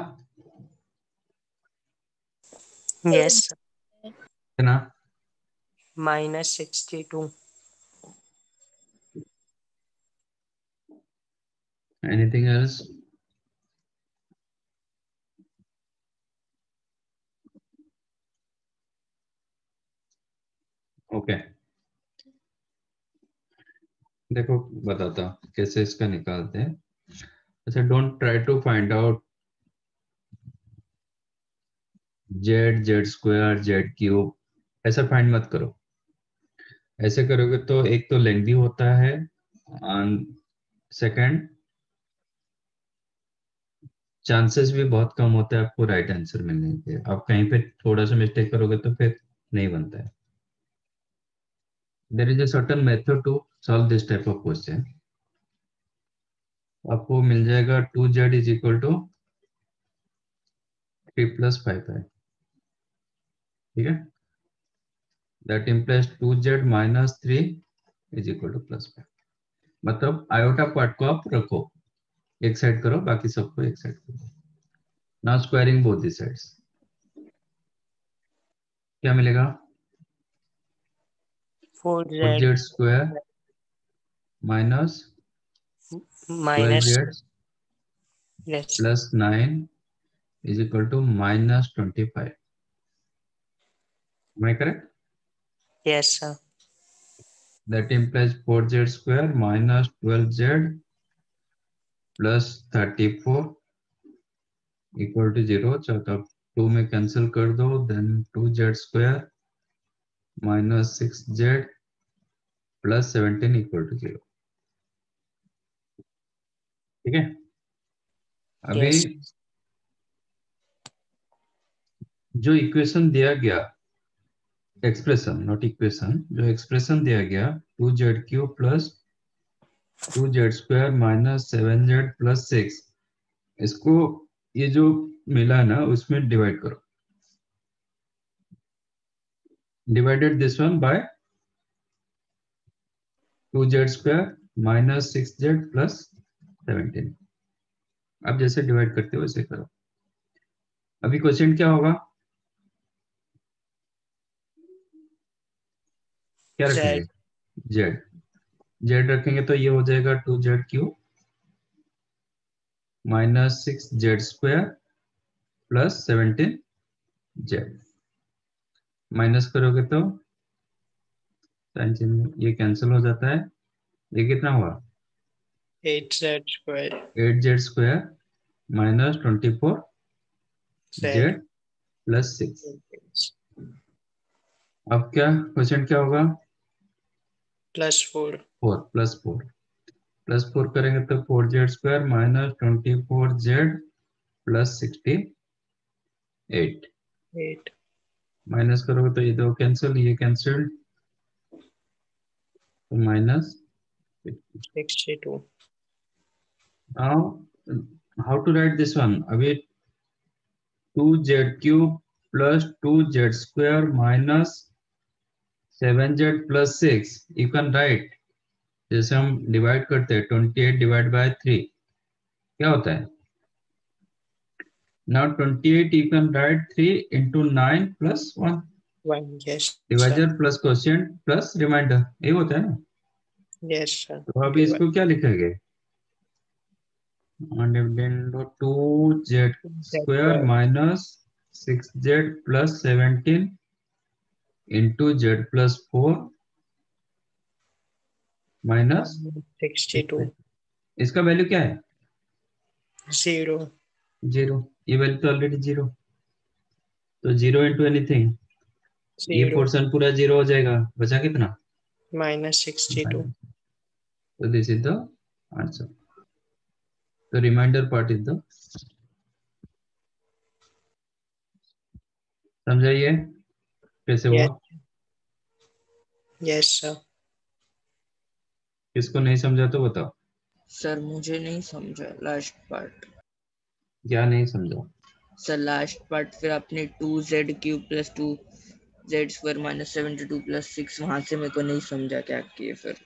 Yes, sir. कितना? -62. Anything else? Okay, देखो बताता हूं कैसे इसका निकालते हैं। अच्छा, don't try to find out z square z cube, ऐसा फाइंड मत करो। ऐसे करोगे तो एक तो लेंथी होता है, सेकंड चांसेस भी बहुत कम होते हैं आपको राइट आंसर मिलने के। आप कहीं पे थोड़ा सा मिस्टेक करोगे तो फिर नहीं बनता है। There is a certain method to solve this type of question. आपको मिल जाएगा 2z is equal to 3 + 5y, ठीक है। That implies 2z - 3 is equal to +5। मतलब आयोटा पार्ट को आप रखो, एक साइड करो, बाकी सबको एक साइड करो। Now squaring both the sides, क्या मिलेगा? 4z 4z square minus minus 12z yes plus 9 is equal to -25. Am I correct? yes sir That implies 4z square minus 12z plus 34 equal to 0. चलो 2 में cancel कर दो, then 2z square minus 6z plus 17 equal to 0. ठीक है। अभी yes जो equation दिया गया, एक्सप्रेशन नॉट इक्वेशन, जो एक्सप्रेशन दिया गया 2z³ plus 2z square minus 7z plus 6, इसको ये जो मिला ना उसमें डिवाइड करो। Divided this one by 2z square minus 6z plus 17। अब जैसे डिवाइड करते हो वैसे करो। अभी क्वेश्चन क्या होगा, क्या z रखेंगे? z z रखेंगे तो ये हो जाएगा 2z³ minus 6z square plus 17z। Minus करोगे तो साइन चिन्ह ये कैंसिल हो जाता है। ये कितना हुआ? 8z square 8z square minus 24z z plus 6। अब क्या क्वेश्चन क्या होगा? +4 4 प्लस 4 करेंगे तो 4z square minus 24z plus 68। 8 minus करोगे तो ये दो कैंसिल, ये कैंसिल, तो minus. 62 now how to write this one? अभी 2z³ plus 2z square minus 7z plus 6 you can write, जैसे हम डिवाइड करते हैं 28 डिवाइड बाय 3 क्या होता है? Now 28 you can write 3 into 9 plus 1, 1 yes divisor sir plus quotient plus remainder, ये होता है ना। yes sir तो अभी इसको क्या लिखेंगे? 2z z square square minus 6z plus 17 into z plus 4 minus 62 इसका वैल्यू क्या है? 0 जीरो। ये वैल्यू तो ऑलरेडी जीरो, तो जीरो इंटू एनीथिंग, ये 0 पोर्शन पूरा जीरो हो जाएगा, बचा कितना? -62 तो this is the answer. The remainder part is the, समझाइए कैसे हुआ? yes yes sir किसको नहीं समझा तो बताओ। सर मुझे नहीं समझा लास्ट पार्ट। क्या नहीं समझा? सर लास्ट पार्ट फिर आपने 2z³ plus 2z square minus 72 plus 6 वहां से मेरे को नहीं समझा क्या किए। फिर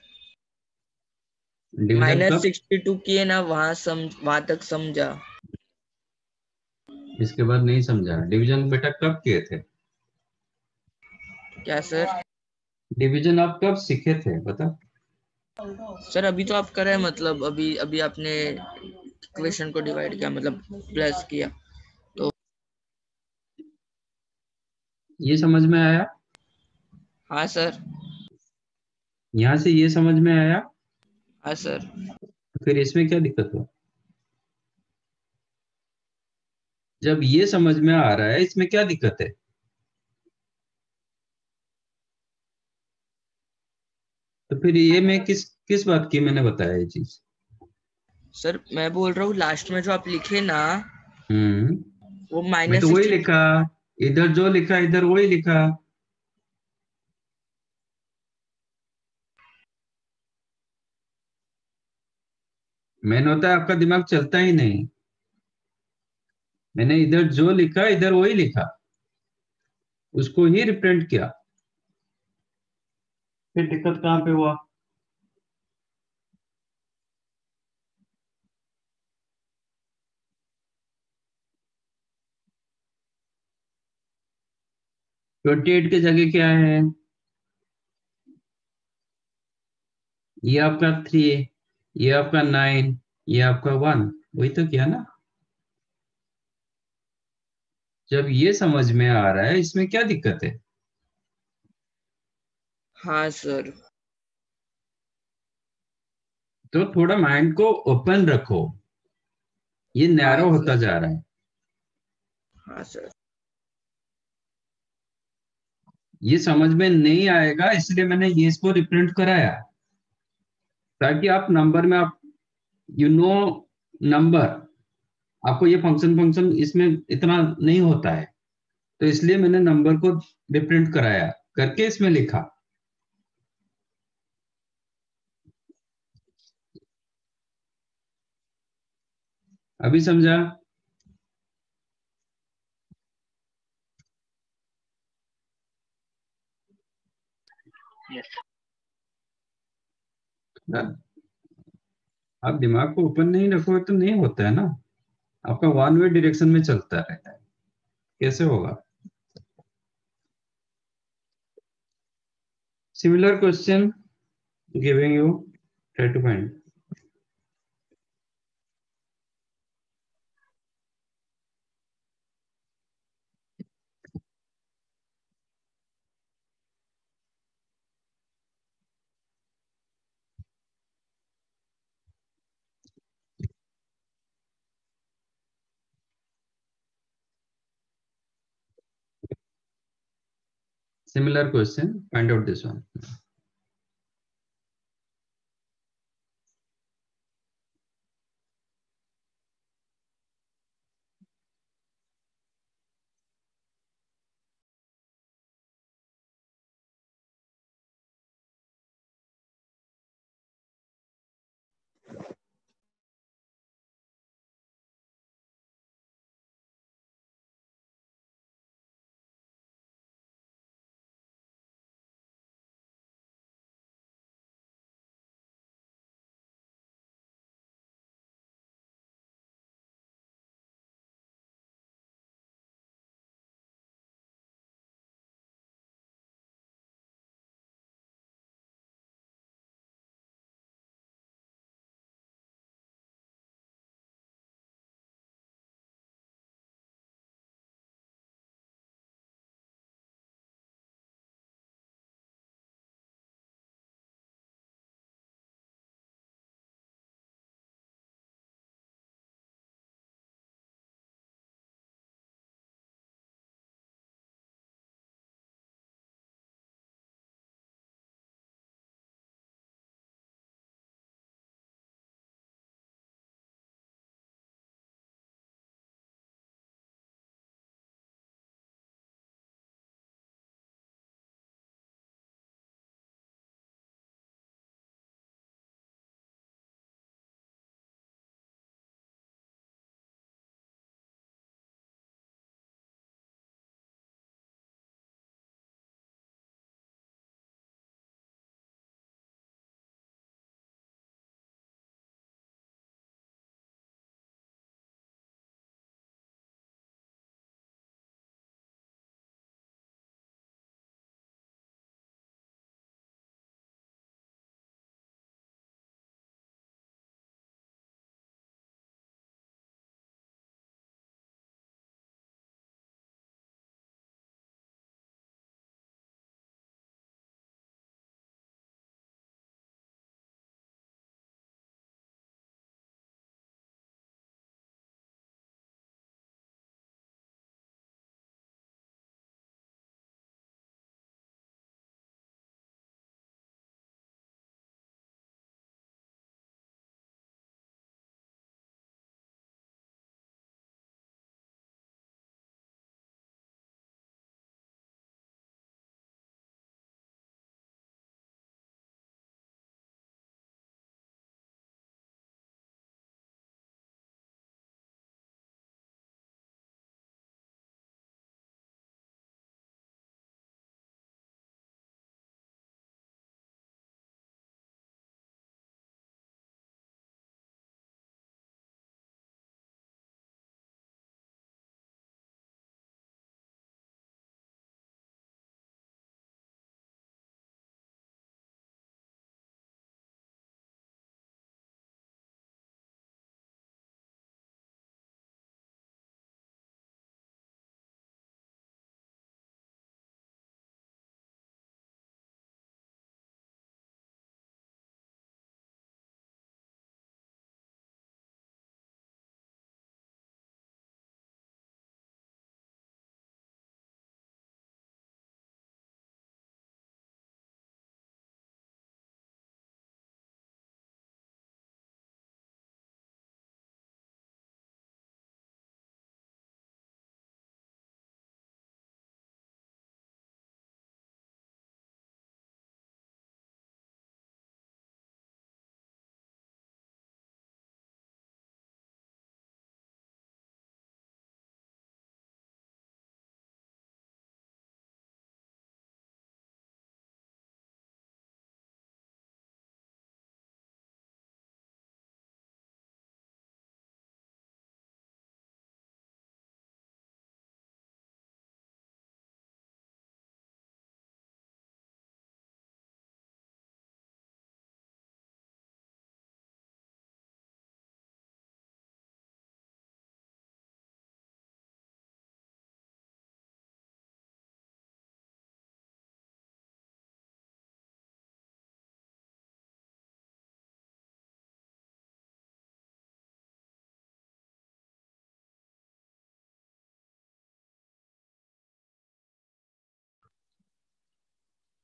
डिवीजन कब? -62 किए ना, वहां तक समझा। इसके बाद नहीं समझा। डिवीजन बेटा कब किए थे? क्या सर? डिवीजन आप कब सीखे थे बता? सर अभी तो आप कर रहे हैं, मतलब अभी अभी आपने इक्वेशन को डिवाइड किया, मतलब प्लस किया। ये समझ में आया? हाँ सर। यहाँ से ये समझ में आया? हाँ सर। फिर इसमें क्या दिक्कत हुआ? जब ये समझ में आ रहा है, इसमें क्या दिक्कत है? तो फिर ये मैं किस किस बात की मैंने बताया ये चीज? सर मैं बोल रहा हूँ लास्ट में जो आप लिखे ना, हम्म। वो मैं तो वही -62। लिखा, इधर जो लिखा इधर वही लिखा। मैंने होता है आपका दिमाग चलता ही नहीं। मैंने इधर जो लिखा इधर वही लिखा, उसको ही रिप्रेजेंट किया। फिर दिक्कत कहाँ पे हुआ? ट्वेंटी एट की जगह क्या है? ये आपका 3, ये आपका 9, ये आपका 1। वही तो किया ना? जब ये समझ में आ रहा है, इसमें क्या दिक्कत है? हाँ सर। तो थोड़ा माइंड को ओपन रखो, ये हाँ नैरो होता सर। जा रहा है। हाँ सर। ये समझ में नहीं आएगा, इसलिए मैंने ये इसको रिप्रेजेंट कराया, ताकि आप नंबर में आप यू नो नंबर, आपको ये फंक्शन फंक्शन इसमें इतना नहीं होता है, तो इसलिए मैंने नंबर को रिप्रेजेंट कराया करके इसमें लिखा। अभी समझा? ना? आप दिमाग को ओपन नहीं रखोगे तो नहीं होता है ना, आपका वन वे डायरेक्शन में चलता रहता है, कैसे होगा? Similar question giving you, try to find. Similar question, find out this one.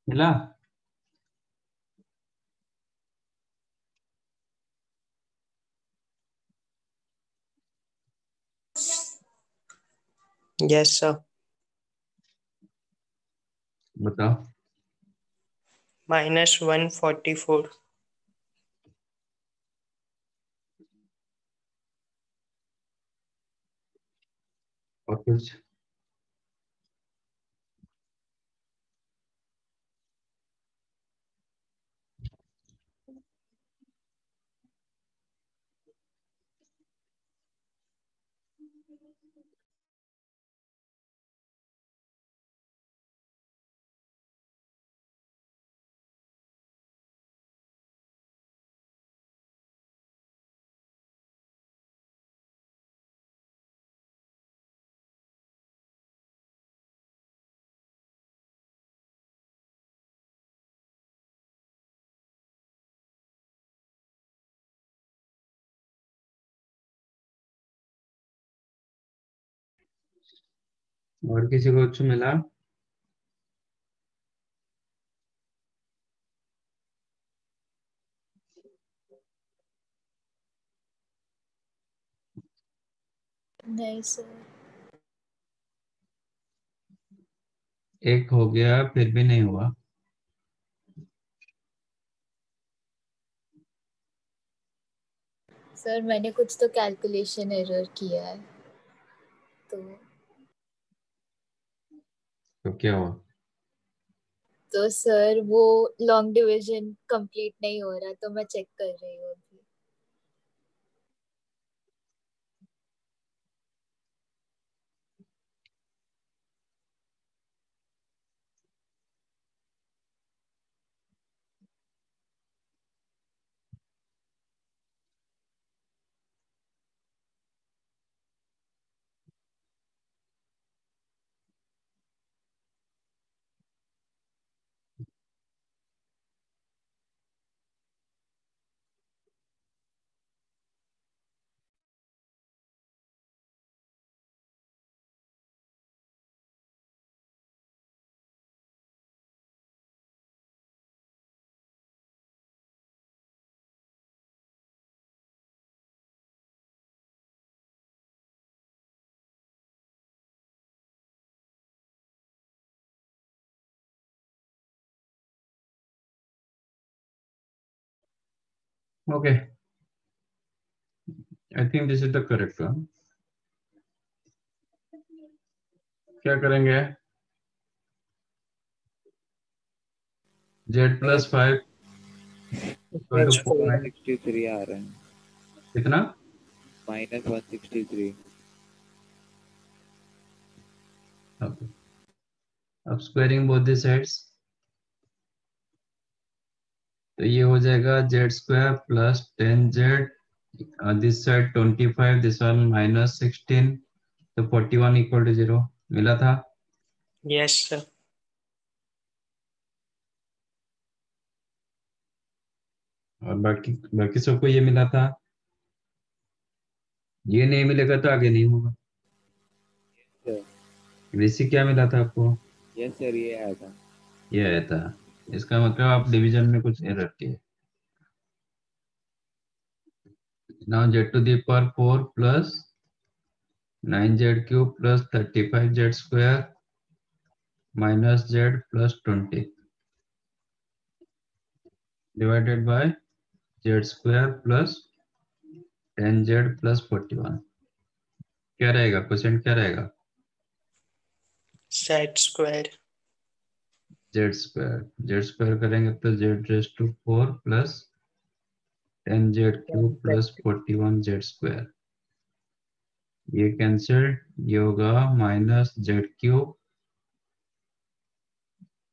मिला? Yes, sir. बताओ। Minus 144. और कुछ? और किसी को कुछ मिला? नहीं सर। एक हो गया फिर भी नहीं हुआ। सर मैंने कुछ तो कैलकुलेशन एरर किया है तो क्या हुआ? सर वो लॉन्ग डिवीजन कंप्लीट नहीं हो रहा तो मैं चेक कर रही हूँ अभी। Okay, I think this is the correct one. क्या करेंगे? z plus 5 equal to Plus 4. 4। 163 आ रहा है। कितना? माइनस 163। Okay. अब स्क्वायरिंग बोथ द साइड्स, तो ये हो जाएगा z square plus 10z, this side 25, this one minus 16, तो 41 इक्वल टू 0 मिला था। Yes, sir. और बाकी बाकी सबको ये मिला था। ये नहीं मिलेगा तो आगे नहीं होगा। ऋषि क्या मिला था आपको? यस सर, ये आया था। ये आया था। इसका मतलब आप डिवीजन में कुछ एरर किए। Now z to the power 4 plus 9z cube plus 35z square minus z plus 20 divided by z square plus 10z plus 41। क्या रहेगा क्वेश्चन, क्या रहेगा? Z square. z स्क्वायर करेंगे तो z raise to 4 plus 10z cube plus 41z square, ये cancel, ये होगा minus z cube,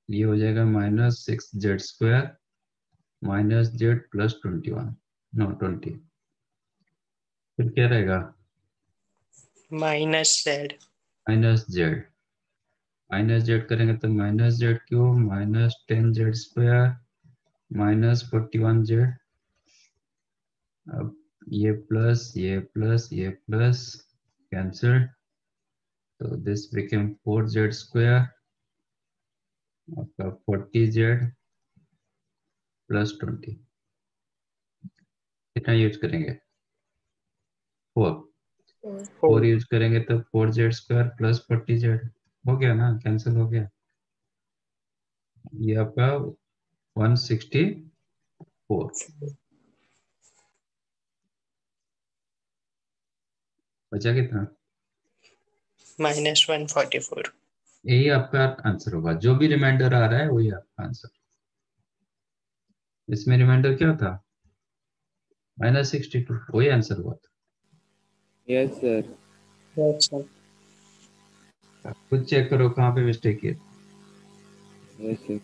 ये हो जाएगा minus 6z square minus z plus 21, no 20। फिर क्या रहेगा? Minus Z. माइनस जेड करेंगे तो minus Z cube minus 10z square minus 41z। अब ये प्लस ये प्लस ये प्लस कैंसिल, तो दिस बिकेम 4z स्क्वायर आपका 40z प्लस 20 कितना यूज करेंगे? 4 4 4 यूज करेंगे तो 4z² प्लस 40z हो गया ना, कैंसिल हो गया। ये आपका 164 बचा कितना? -144। यही आपका आंसर होगा, जो भी रिमाइंडर आ रहा है वही आपका आंसर। इसमें रिमाइंडर क्या था? -62, वही आंसर हुआ था। Yes sir. Yes, sir. खुद चेक करो कहाँ पे मिस्टेक किए। Yes sir.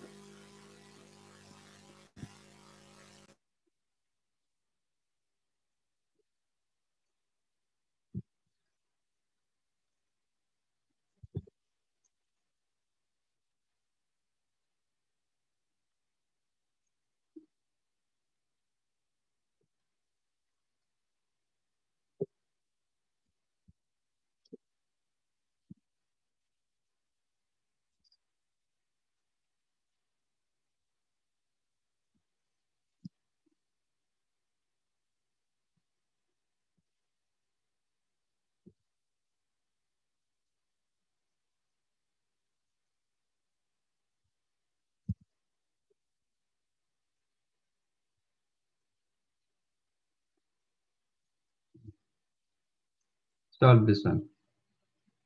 Solve this one.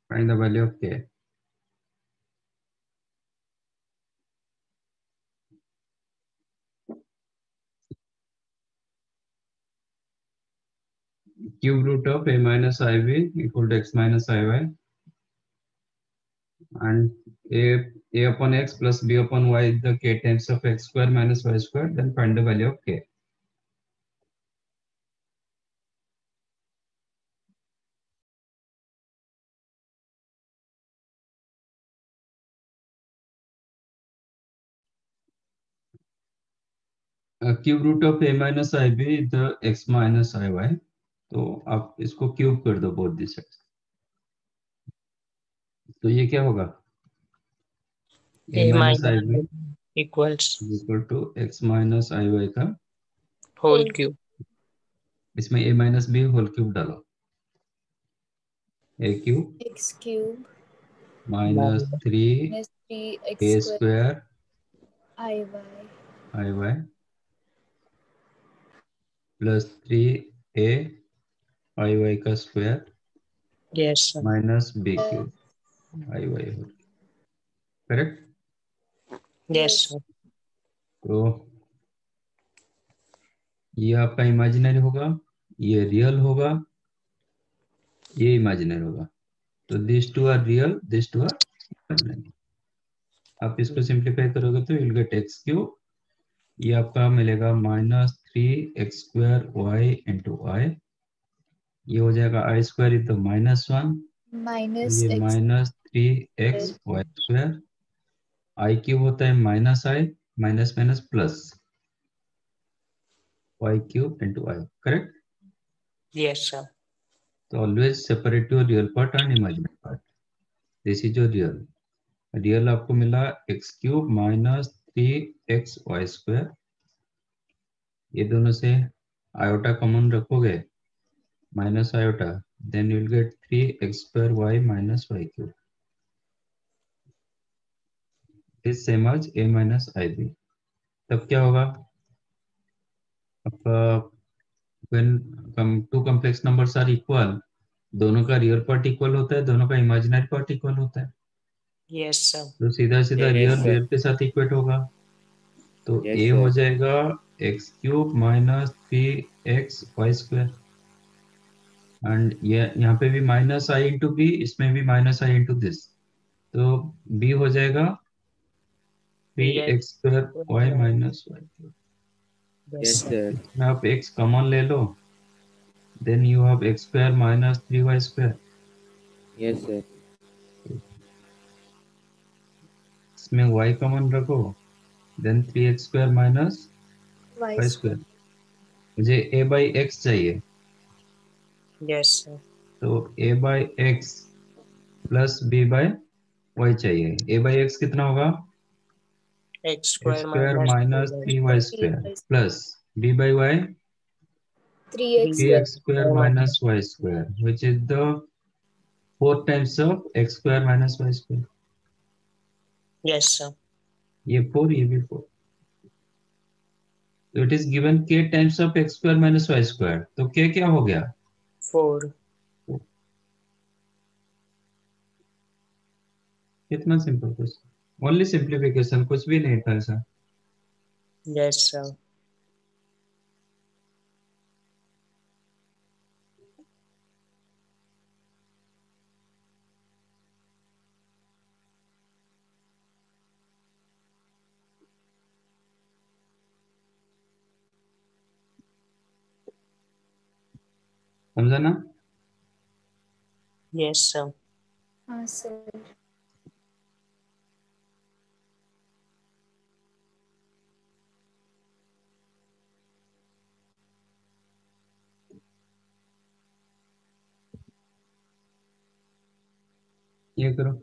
Find the value of k. Cube root of a minus ib equal to x minus iy, and a upon x plus b upon y is the k times of x square minus y square. Then find the value of k. Cube root of a minus ib is the x minus iy. तो आप इसको cube कर दो both this side. तो ये क्या होगा? a A minus minus ib equals equal to x minus iy का, whole cube. इसमें a minus b whole cube डालो, a cube x cube minus 3 minus 3 a x square square iy iy plus 3a iy का square Yes, sir. Minus b cube iy whole. Correct? Yes, yes sir. तो ये आपका imaginary होगा, ये real होगा, ये imaginary होगा। तो this two are real, this two are imaginary. आप इसको सिंप्लीफाई करोगे तो you'll get x क्यूब, ये आपका मिलेगा -3x² y into i, ये हो जाएगा i स्क्वायर इज -1, minus ये x -3xy², i क्यूब होता है -i, minus minus plus y cube into i। Correct? Yes, sir. तो always separate your real part and imaginary part. This is your real. Real आपको मिला x³ -3xy², ये दोनों से आयोटा कॉमन रखोगे, minus iota, then you will get 3x² minus y³। This same as a minus ib। तब क्या होगा आपका? when two complex numbers are equal, दोनों का रियल पार्ट इक्वल होता है, दोनों का इमेजिनरी पार्ट इक्वल होता है, Yes, sir. तो सीधा सीधा Yes, रियल sir. रियल के साथ इक्वेट होगा। तो Yes, a sir. हो जाएगा x³ -3xy², एंड ये यहाँ पे भी -i इंटू बी, इसमें भी -i इंटू दिस, तो b हो जाएगा Yes, 3x² minus y²। yes, Yes, sir. sir. इसमें आप x कॉमन ले लो, then you have x² -3y²। Yes, sir. इसमें y कॉमन रखो, then 3x² minus y y²। square मुझे a by x चाहिए, Yes, sir. तो a by x plus b by y चाहिए। a by x कितना होगा? x square square minus minus 3y square plus b by y 3x 3x square minus y square, which is the 4 times of x square minus y square. Yes, sir. ये 4 ये भी 4. So it is given k times of x square minus y square. तो k क्या हो गया? 4. कितना simple question. Only simplification, कुछ भी नहीं था ऐसा. Yes, sir. समझा ना? Yes, sir. हाँ सर. ये करो.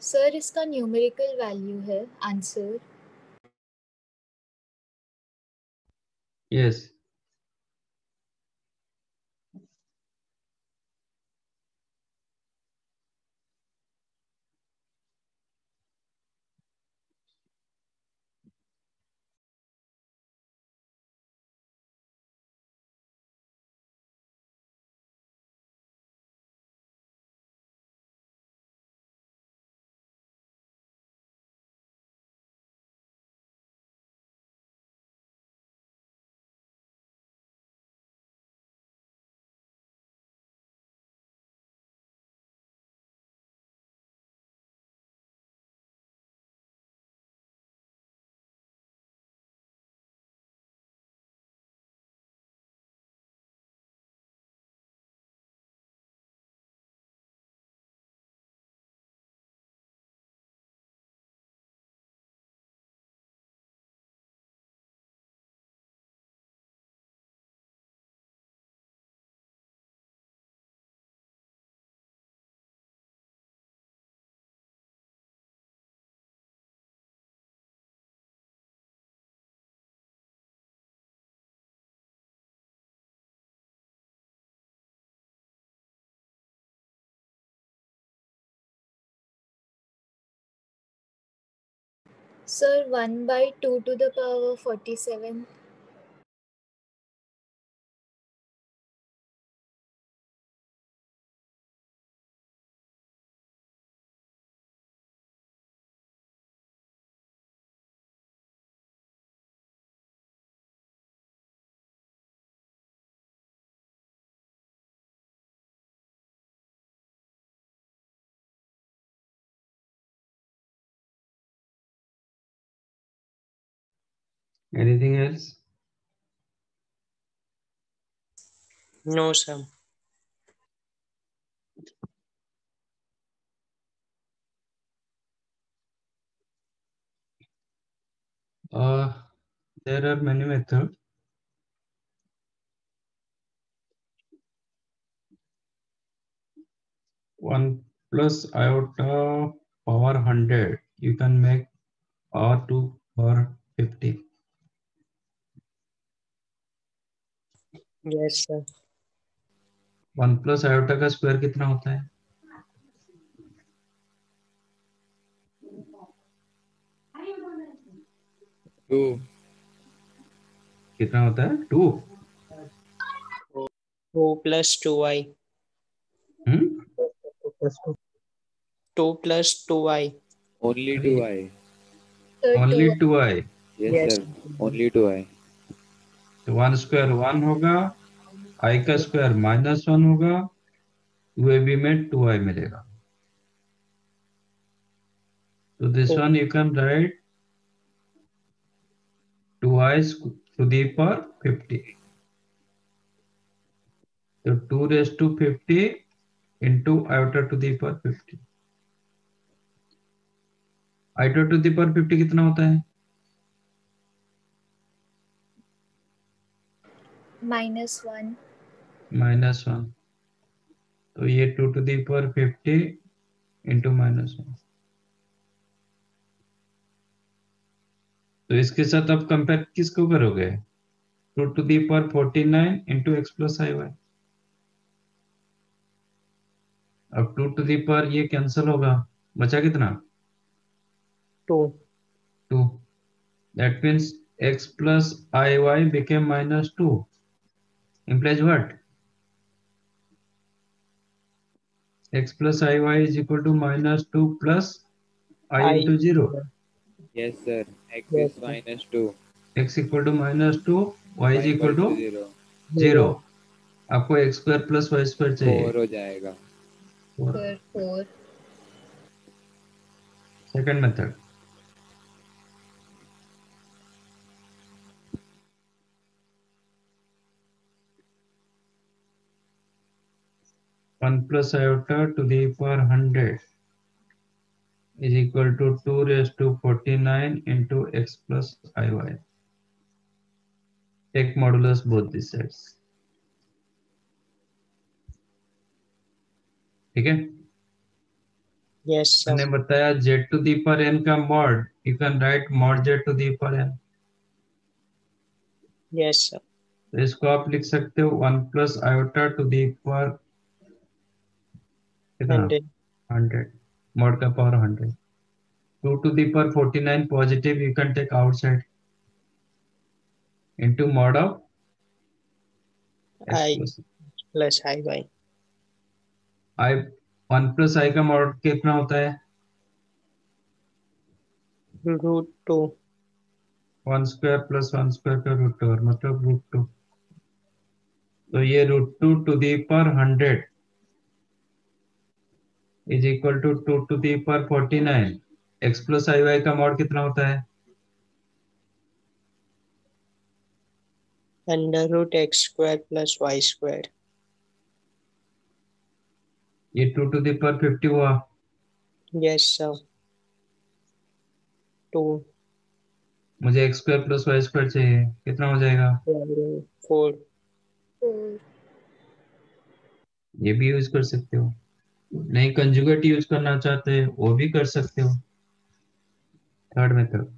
सर इसका न्यूमेरिकल वैल्यू है answer. Yes. Sir 1/2 to the power 47। Anything else? No, sir. There are many methods. One plus iota power 100, you can make R2 power 50. Yes, sir. 1 plus iota का square कितना होता है? 2 कितना होता है? 2। 2 plus 2i. 2 plus 2i. only 2i. Sir only 2। 2i। Yes, Yes. sir. Only 2i. तो 1 square 1 होगा, i का स्क्वायर -1 होगा, 2ab में 2i मिलेगा। तो this one you can right 2i to the power 50. तो 2 raised to 50 into iota to the power 50। iota to the power 50 कितना होता है? -1। -1। तो ये 2 to the power 50 into -1। तो इसके साथ आप कंपेयर किसको करोगे? 2 to the power 49 into x plus iy। अब 2 to the power ये कैंसिल होगा, बचा कितना? 2. 2। That means x plus iy became -2, implies what? X plus iy is equal to -2 plus I into 0। Yes, sir. X Yes, is sir. -2. x equal to -2, y is Y equal equals to to 0. 0। आपको x square plus y square 4 चाहिए। हो जाएगा। Sir 4। Second method, one plus iota to the power 100 is equal to 2 raised to 49 into x plus iy। Take modulus both these sides। ठीक है? Yes, sir. मैंने बताया z to the power n का mod, you can write mod z to the power n. Yes, sir. तो इसको आप लिख सकते हो 1 plus iota to the power कितना 100. 100, mod का power 100. 2 to the power 49 positive you can take outside into mod of x I plus plus IY. i. 1 plus i का mod कितना होता है? √2. 1 square plus 1 square का रूट ओवर मतलब √2. तो ये √2 to the power 100 is equal to 2 to the power 49. x plus iy का mod कितना होता है? √x square plus y square. ये 2 to the power 50 हुआ. Yes, sir. 2. मुझे x square plus y square चाहिए, कितना हो जाएगा? 4. 4. ये भी यूज कर सकते हो. नहीं कंजुगेट यूज करना चाहते हैं वो भी कर सकते हो. Third method.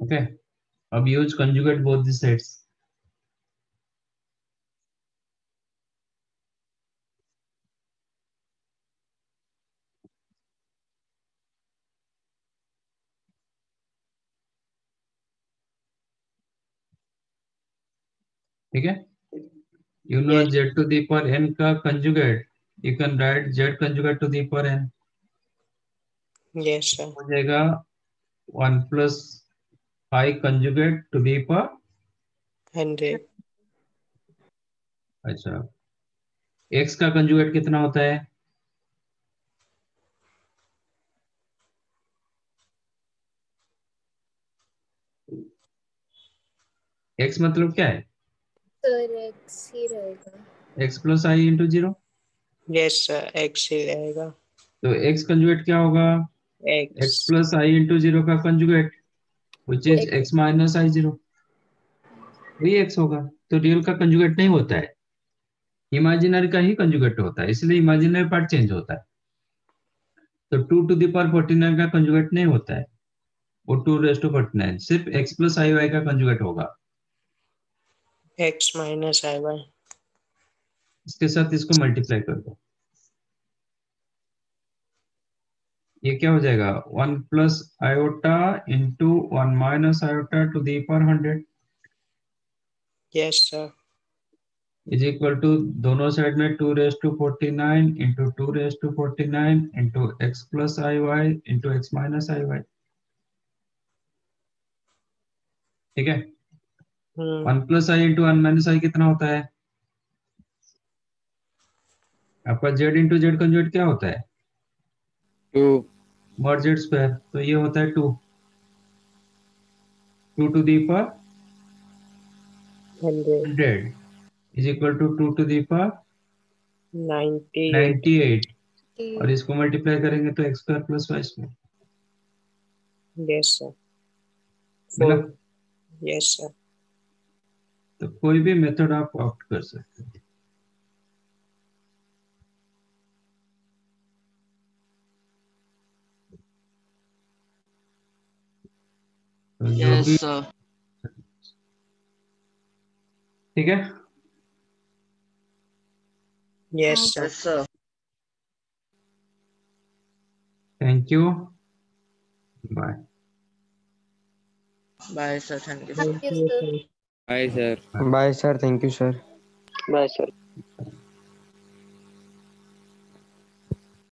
ओके, अब use conjugate both the sides. ठीक है. You know Yes. z to the power n का conjugate, you can write z conjugate to the power n. Yes, sir. हो जाएगा 1 plus phi conjugate to the power. 100. अच्छा, x का conjugate कितना होता है? x मतलब क्या है? सर x ही रहेगा. x plus i into 0. Yes, sir. X ही रहेगा. तो x conjugate क्या होगा? x X. plus i into 0 का conjugate which is X. x minus i0. वही x होगा. तो रियल का कंजुगेट नहीं होता है, इमेजिनरी का ही कंजुगेट होता है, इसलिए इमेजिनरी पार्ट चेंज होता है. तो 2 to the power 49 का कंजुगेट नहीं होता है, वो 2 raised to 49, सिर्फ x plus iy का कंजुगेट होगा. X minus IY. इसके साथ इसको मल्टीप्लाई कर दो. ये क्या हो जाएगा? 1 plus iota into 1 minus iota to the power 100 Yes, sir. is equal to दोनों साइड में 2 raised to 49 into 2 raised to 49 into x plus iy into x minus iy. ठीक है. 1 plus i into 1 minus i कितना होता है? आपका z into z conjugate क्या होता है? 2. mod z square. तो ये होता है 2 to the power 100. 100 is equal to 2 to the power 98. 98. कि और इसको मल्टीप्लाई करेंगे तो x square plus y square Yes, sir. मिला. 4. Yes, sir. तो कोई भी मेथड आप ऑप्ट कर सकते हैं. तो जो Yes, भी sir. ठीक है. Yes, sir. Yes, sir. Thank you. Bye. Bye, sir. Thank you, sir. Thank you, sir. Bye, sir. Bye, sir. Thank you, sir. Bye, sir.